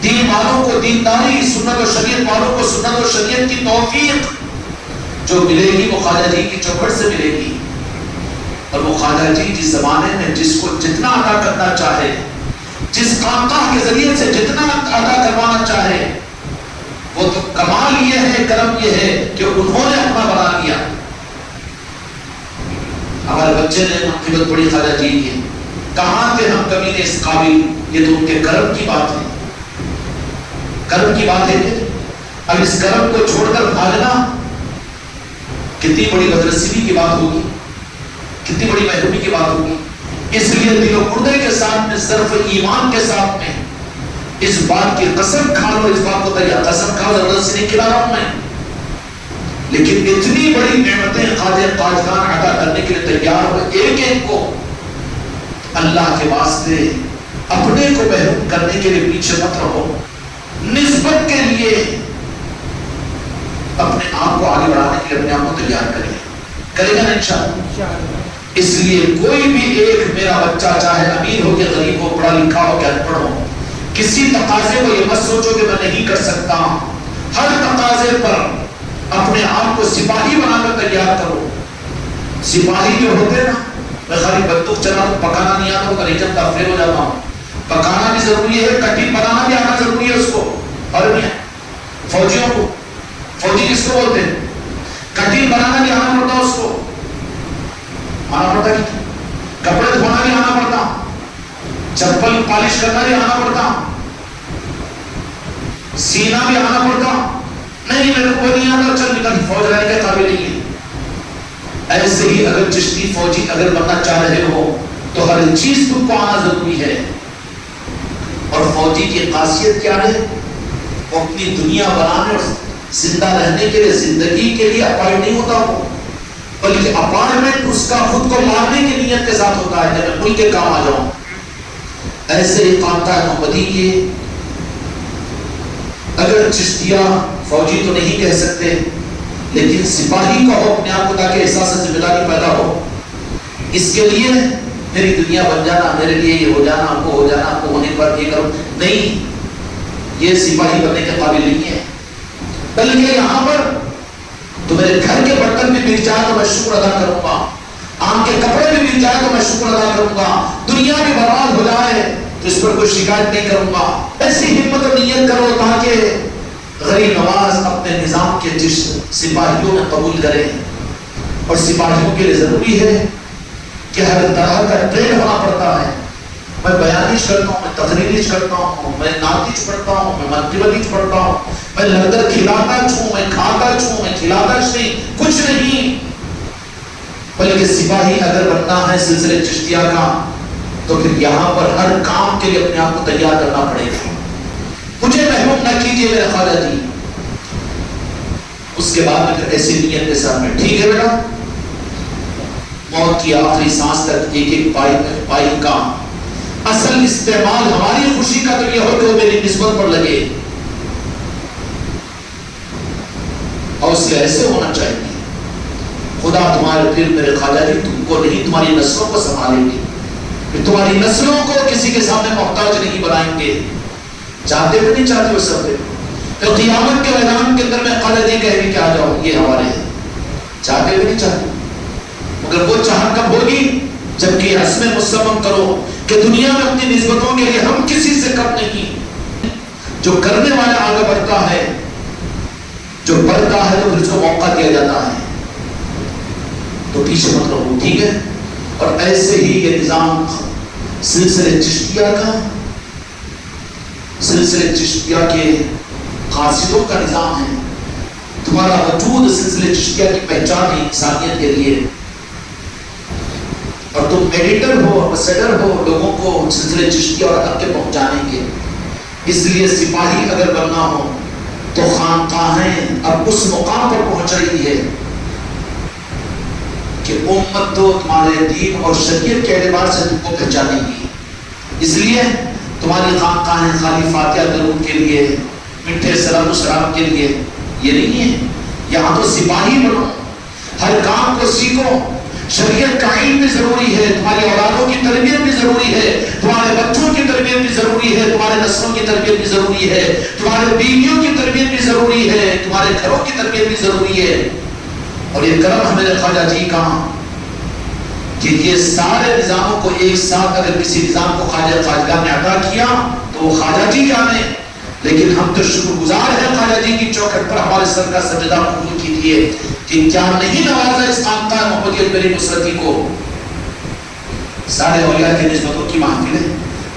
دین والوں کو دینداری، سنت و شریعت والوں کو سنت و شریعت کی توفیق جو ملے گی وہ خواجہ جی کی چوکھٹ سے ملے گی. اور وہ خواجہ جی جس زمانے میں جس کو جتنا عطا کرنا چاہے، جس خانقاہ کے ذریعے سے جتنا عطا کروانا چاہے، وہ تو کمال یہ ہے، کرم یہ ہے کہ انہوں نے اپنا بنا لیا. ہمارے بچے نے منقبت پڑھی خواجہ جی کی، کہاں تھے ہم کبھی نے اس قابل، یہ تو ان کے کرم کی بات ہے. کرم کی بات ہے کہ اب اس کرم کو چھوڑ کر بھاگنا کتنی بڑی بدنصیبی کی بات ہوگی، کتنی بڑی محرومی کی بات ہوگی. اس لیے دل و مردے کے ساتھ میں صرف ایمان کے ساتھ میں اس بات کی قسم کھا لو، اس بات کو تیار قسم کھا زبردستی نہیں کھلا رہا ہوں میں، لیکن اتنی بڑی نعمتیں خواجہ تاجدار عطا کرنے کے لیے تیار ہو ایک ایک کو. اللہ کے واسطے اپنے کو محروم کرنے کے لیے پیچھے مت رہو، نسبت کے لیے اپنے آپ کو آگے بڑھانے کے لیے اپنے آپ کو تیار کرے گا نا انشاءاللہ. اس لیے کوئی بھی ایک میرا بچہ چاہے امیر ہو کہ غریب ہو، پڑھا لکھا ہو کہ ان پڑھ ہو، کسی تقاضے کو یہ مت سوچو کہ میں نہیں کر سکتا. ہر تقاضے پر اپنے آپ کو سپاہی بنا کر تیار کرو. سپاہی جو ہوتے ہیں نا، میں خالی بندوق چلا تو پکانا نہیں آتا تو ریجن کا فیل ہو جاتا ہوں. پکانا بھی ضروری ہے، کٹی بنانا بھی آنا ضروری ہے اس کو. اور نہیں فوجیوں کو، فوجی کس کو بولتے ہیں؟ کٹی بنانا بھی آنا پڑتا اس کو، آنا پڑتا ہے. کپڑے دھونا بھی آنا پڑتا، چپل پالش کرنا بھی آنا پڑتا، سینا بھی آنا پڑتا. نہیں میرے کو نہیں آتا، چل نکل، فوج رہنے کے قابل نہیں ہے. ایسے ہی اگر چشتی فوجی اگر بننا چاہ رہے ہو تو ہر چیز تم کو آنا ضروری ہے. اور فوجی کی خاصیت کیا ہے؟ وہ اپنی دنیا بنانے اور زندہ رہنے کے لیے، زندگی کے لیے اپائنٹ نہیں ہوتا وہ، بلکہ اپائنٹمنٹ اس کا خود کو مارنے کی نیت کے ساتھ ہوتا ہے کہ میں ملک کے کام آ جاؤں. ایسے ہی خانقاہ محمدی کے اگر چشتیہ فوجی تو نہیں کہہ سکتے لیکن سپاہی کہو اپنے آپ کو، تاکہ احساس ذمہ داری پیدا ہو. اس کے لیے میری دنیا بن جانا، میرے لیے یہ ہو جانا، وہ ہو جانا، وہ ہونے پر یہ کرو نہیں، یہ سپاہی بننے کے قابل نہیں ہے. بلکہ یہاں پر تو میرے گھر کے برتن بھی مل جائے تو میں شکر ادا کروں گا، آم کے کپڑے بھی مل جائے تو میں شکر ادا کروں گا، دنیا بھی برباد ہو جائے تو اس پر کوئی شکایت نہیں کروں گا. ایسی ہمت و نیت کرو تاکہ غریب نواز اپنے نظام کے جس سپاہیوں میں قبول کریں. اور سپاہیوں کے لیے ضروری ہے کہ ہر طرح کا ٹرین ہونا پڑتا ہے. میں بیانیش کرتا ہوں، میں تقریریش کرتا ہوں، میں نعتیش پڑھتا ہوں، میں منقبتیش پڑھتا ہوں، میں لنگر کھلاتا چھوں، میں کھاتا چھوں، میں کھلاتا نہیں، کچھ نہیں. بلکہ سپاہی اگر بننا ہے سلسلے چشتیہ کا تو پھر یہاں پر ہر کام کے لیے اپنے آپ کو تیار کرنا پڑے گا. مجھے محروم نہ کیجیے میرے خواجہ جی. اس کے بعد میں پھر ایسی نیت کے ساتھ میں ٹھیک ہے بیٹا، موت کی آخری سانس تک ایک ایک پائی کا اصل استعمال ہماری خوشی کا تو یہ ہو کہ وہ میری نسبت پر لگے، اور اس سے ایسے ہونا چاہیے خدا تمہارے پھر میرے خواجہ جی تم کو نہیں، تمہاری نسلوں کو سنبھالیں گے، پھر تمہاری نسلوں کو کسی کے سامنے محتاج نہیں بنائیں گے. چاہتے بھی نہیں چاہتے وہ سب تو قیامت کے میدان کے اندر میں خواجہ جی کہہ کے آ جاؤں، یہ ہمارے ہیں. چاہتے بھی نہیں چاہتے، مگر وہ چاہت کب ہوگی جبکہ عزم مصمم کرو کہ دنیا میں اپنی نسبتوں کے لیے ہم کسی سے کم نہیں. جو کرنے والا آگے بڑھتا ہے، جو بڑھتا ہے تو اس کو موقع دیا جاتا ہے، تو پیچھے مت رہو ٹھیک ہے. اور ایسے ہی یہ نظام سلسلے چشتیہ کا، سلسلے چشتیہ کے قاصدوں کا نظام ہے. تمہارا وجود سلسلے چشتیہ کی پہچان ہے انسانیت کے لیے، اور تم ایڈیٹر ہو، امبیسڈر ہو لوگوں کو سلسلے چشتیہ اور حق کے پہنچانے کے. اس لیے سپاہی اگر بننا ہو تو خانقاہیں اب اس مقام پر پہنچ رہی ہے کہ امت تو تمہارے دین اور شریعت کے اعتبار سے تم کو پہچانے گی. اس لیے تمہاری خانقاہیں خالی فاتحہ درود کے لیے، میٹھے سلام و سلام کے لیے یہ نہیں ہے. یہاں تو سپاہی بنو، ہر کام کو سیکھو. شریعت کا علم بھی ضروری ہے، تمہاری اولادوں کی تربیت بھی ضروری ہے، تمہارے بچوں کی تربیت بھی ضروری ہے، تمہارے نسلوں کی تربیت بھی ضروری ہے، تمہارے بیویوں کی تربیت بھی ضروری ہے، تمہارے گھروں کی تربیت بھی ضروری ہے. اور یہ کرم ہمیں خواجہ جی کا کہ یہ سارے نظاموں کو ایک ساتھ اگر کسی نظام کو خواجہ خواجگاہ نے عطا کیا تو وہ خواجہ جی جانے. لیکن ہم تو شکر گزار ہیں خواجہ جی کی چوکھٹ پر ہمارے سر کا سجدہ قبول کیجیے کہ کیا نہیں نوازا اس خانقاہ محمدیت میری نصرتی کو. سارے اولیاء کی نسبتوں کی محفلیں،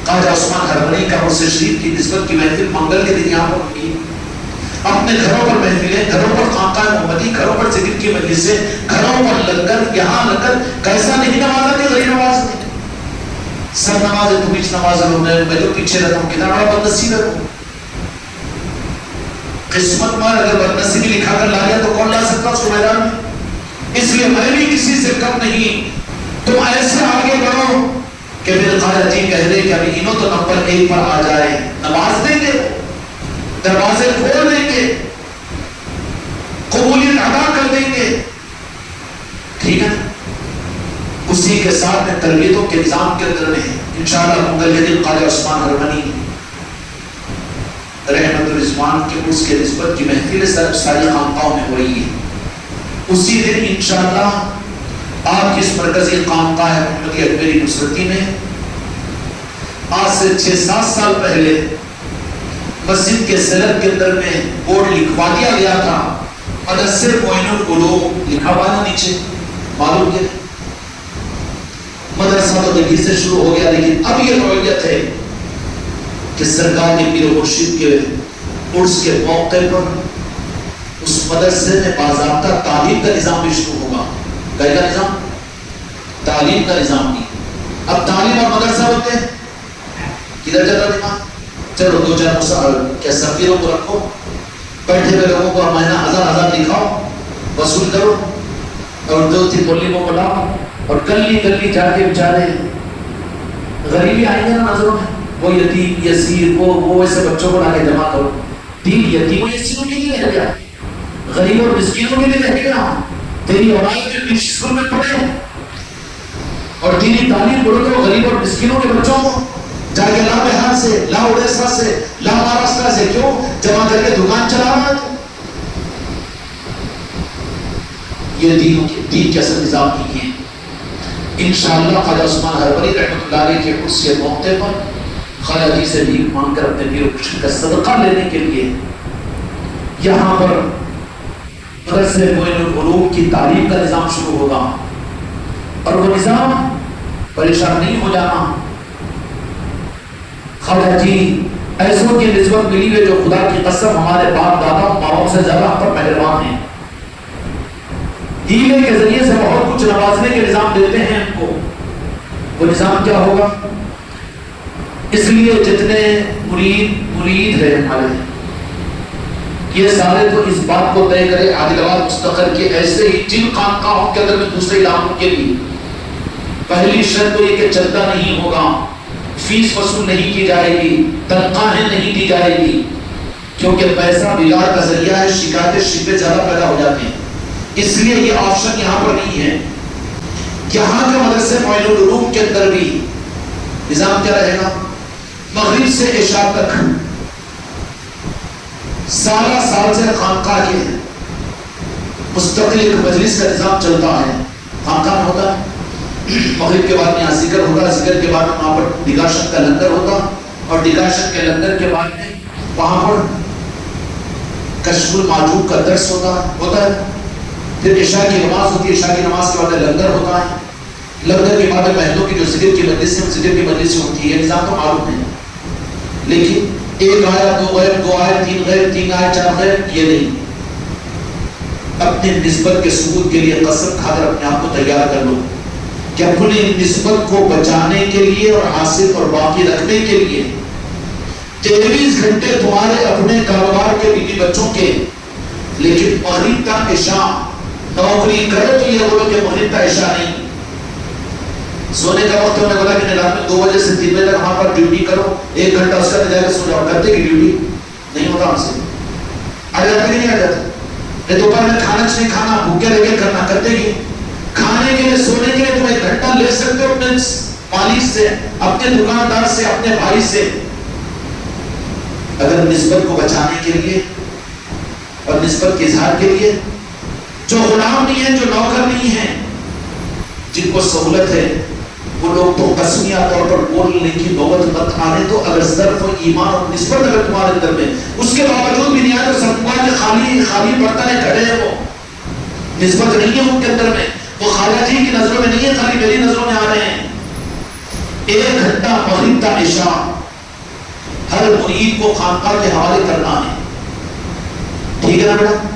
خواجہ عثمان ہرمنی کا عرس شریف کی نسبت کی محفل منگل کے دن یہاں پر ہوئی. اپنے گھروں پر محفلیں، گھروں پر خانقاہ محمدی، گھروں پر ذکر کی مجلسیں، گھروں پر لنگر، یہاں لنگر. کیسا نہیں نوازا کہ غیر نواز نے. سب نمازیں تو بیچ نماز لوگ میں جو پیچھے رہتا ہوں کتنا بڑا بدنصیب ہے. قسمت میں اگر بدنصیبی لکھا کر لایا تو کون لا سکتا اس کو میدان میں. اس لیے میں بھی کسی سے کم نہیں. تم ایسے آگے بڑھو کہ میرے خواجہ جی کہہ دے کہ ابھی انہوں تو نمبر 1 پر آ جائے. نماز دیں گے، دروازے کھول دیں گے، قبولیت ادا کر دیں گے. ٹھیک ہے، اسی کے ساتھ میں تربیتوں کے نظام کے اندر میں انشاءاللہ منگل کے دن خواجہ عثمان ہرمنی رحمت الرضوان کے عرس کے نسبت کی محفل ساری خانقاہوں میں ہو رہی ہے. اسی دن انشاءاللہ آپ کی اس مرکزی خانقاہ محمدیت میری نصرتی میں آج سے 6-7 سال پہلے مسجد کے سلب کے اندر میں بورڈ لکھوا دیا گیا تھا، مدرسے معین العلوم لکھا ہوا نا نیچے، معلوم کیا مدرسہ تو دہلی سے شروع ہو گیا. لیکن اب یہ نوعیت ہے کہ سرکار کے پیر و مرشد کے عرس کے موقع پر اس مدرسے میں باضابطہ تعلیم کا نظام بھی شروع ہوگا. کیا نظام؟ تعلیم کا نظام بھی. اب تعلیم اور مدرسہ ہوتے ہیں کدھر جاتا دماغ؟ چلو 2-4 کیا سفیروں کو رکھو، بیٹھے ہوئے لوگوں کو مہینہ 1000 دکھاؤ، وصول کرو، اور 2-3 مولویوں کو لاؤ، اور گلی گلی جا کے بیچارے غریبی آئیں گے نا نظروں میں، وہ یتیم یسیر وہ ایسے بچوں کو لا کے جمع کرو. دین یتیموں یسیروں کے لیے رہ گیا، غریبوں اور مسکینوں کے لیے رہ گیا. تیری اولاد جو انگلش اسکول میں پڑھے اور دینی تعلیم بولو تو غریب اور مسکینوں کے بچوں کو جا کے لا بہار سے، لا اڑیسہ سے، لا مہاراشٹر سے کیوں جمع کر کے دکان چلا رہا ہے. یہ دین کے اصل نظام نہیں ہے. انشاءاللہ خواجہ عثمان ہرمنی رحمۃ اللہ علیہ کے عرس کے موقع پر خواجہ جی سے بھیک مانگ کر اپنے پیر و مرشد کا صدقہ لینے کے لیے یہاں پر مدرسے معین العلوم کی تعلیم کا نظام شروع ہوگا. اور وہ نظام پریشان نہیں ہو جانا. خواجہ جی ایسوں کی نسبت ملی ہوئی جو خدا کی قسم ہمارے باپ دادا ماؤں سے زیادہ ہم پر مہربان ہیں. ہیلے کے ذریعے سے بہت کچھ نوازنے کے نظام دیتے ہیں ان کو. وہ نظام کیا ہوگا؟ اس لیے جتنے مرید ہے ہمارے یہ سارے تو اس بات کو طے کرے عادل آباد مستقر کے ایسے ہی جن خانقاہوں کے اندر میں دوسرے علاقوں کے لیے پہلی شرط تو یہ کہ چندہ نہیں ہوگا، فیس وصول نہیں کی جائے گی، تنخواہیں نہیں دی جائے گی، کیونکہ پیسہ بگاڑ کا ذریعہ ہے، شکایتیں شکوے زیادہ پیدا ہو جاتے ہیں. اس لیے یہ آپشن یہاں پر نہیں ہے. یہاں کے مدرسے معین العلوم کے اندر بھی نظام کیا رہے گا؟ مغرب سے عشاء تک سالہ سال سے خانقاہ کے مستقل ایک مجلس کا نظام چلتا ہے. خانقاہ میں ہوتا ہے مغرب کے بعد میں یہاں ذکر ہوگا، ذکر کے بعد میں وہاں پر ڈکاشن کا لنگر ہوگا، اور ڈکاشن کے لنگر کے بعد میں وہاں پر کشف المعجوب کا درس ہوتا ہے. پھر عشاء کی نماز ہوتی ہے، عشاء کی نماز کے بعد لنگر ہوتا ہے. لنگر کے بعد مہینوں کی جو ذکر کی مجلس ہے ذکر کی مجلس ہوتی ہے. نظام تو معلوم ہے، لیکن 1 آیت 2 غیب 2 آیت 3 غیب 3 آیت 4 غیب یہ نہیں. اپنے نسبت کے ثبوت کے لیے قسم کھا کر اپنے آپ کو تیار کر لو کہ اپنی نسبت کو بچانے کے لیے اور حاصل اور باقی رکھنے کے لیے 23 گھنٹے تمہارے اپنے کاروبار کے بیوی بچوں کے، لیکن مغرب تا عشاء نوکری کرو تو یہ بولو کہ مغرب تا عشاء نہیں، سونے کا وقت ہونے والا کہ رات میں 2 بجے سے 3 بجے تک وہاں پر ڈیوٹی کرو، 1 گھنٹہ اس کا جا کے سو جاؤ، کرتے کی ڈیوٹی نہیں ہوتا ہم سے، آ جاتے کہ نہیں آ جاتے؟ دوپہر میں کھانا نہیں کھانا، بھوکے رہ کے کرنا، کرتے کی کھانے کے لیے سونے کے لیے تم 1 گھنٹہ لے سکتے ہو اپنے مالک سے، اپنے دکاندار سے، اپنے بھائی سے، اگر نسبت کو بچانے کے لیے اور نسبت کے اظہار کے لیے، جو غلام نہیں ہے، جو نوکر نہیں ہے، جن کو سہولت ہے، وہ لوگ تو قسمیہ طور پر بولنے کی نوبت مت آنے دو۔ اگر ظرف و ایمان اور نسبت اگر تمہارے اندر میں، اس کے باوجود بھی نہیں آئے تو سب کے خالی برتن ہے، کھڑے ہیں، وہ نسبت نہیں ہے ان کے اندر میں، وہ خالہ جی کی نظروں میں نہیں ہے، خالی میری نظروں میں آ رہے ہیں۔ 1 گھنٹہ مغرب تا عشاء ہر مرید کو خانقاہ کے حوالے کرنا ہے، ٹھیک ہے نا بیٹا؟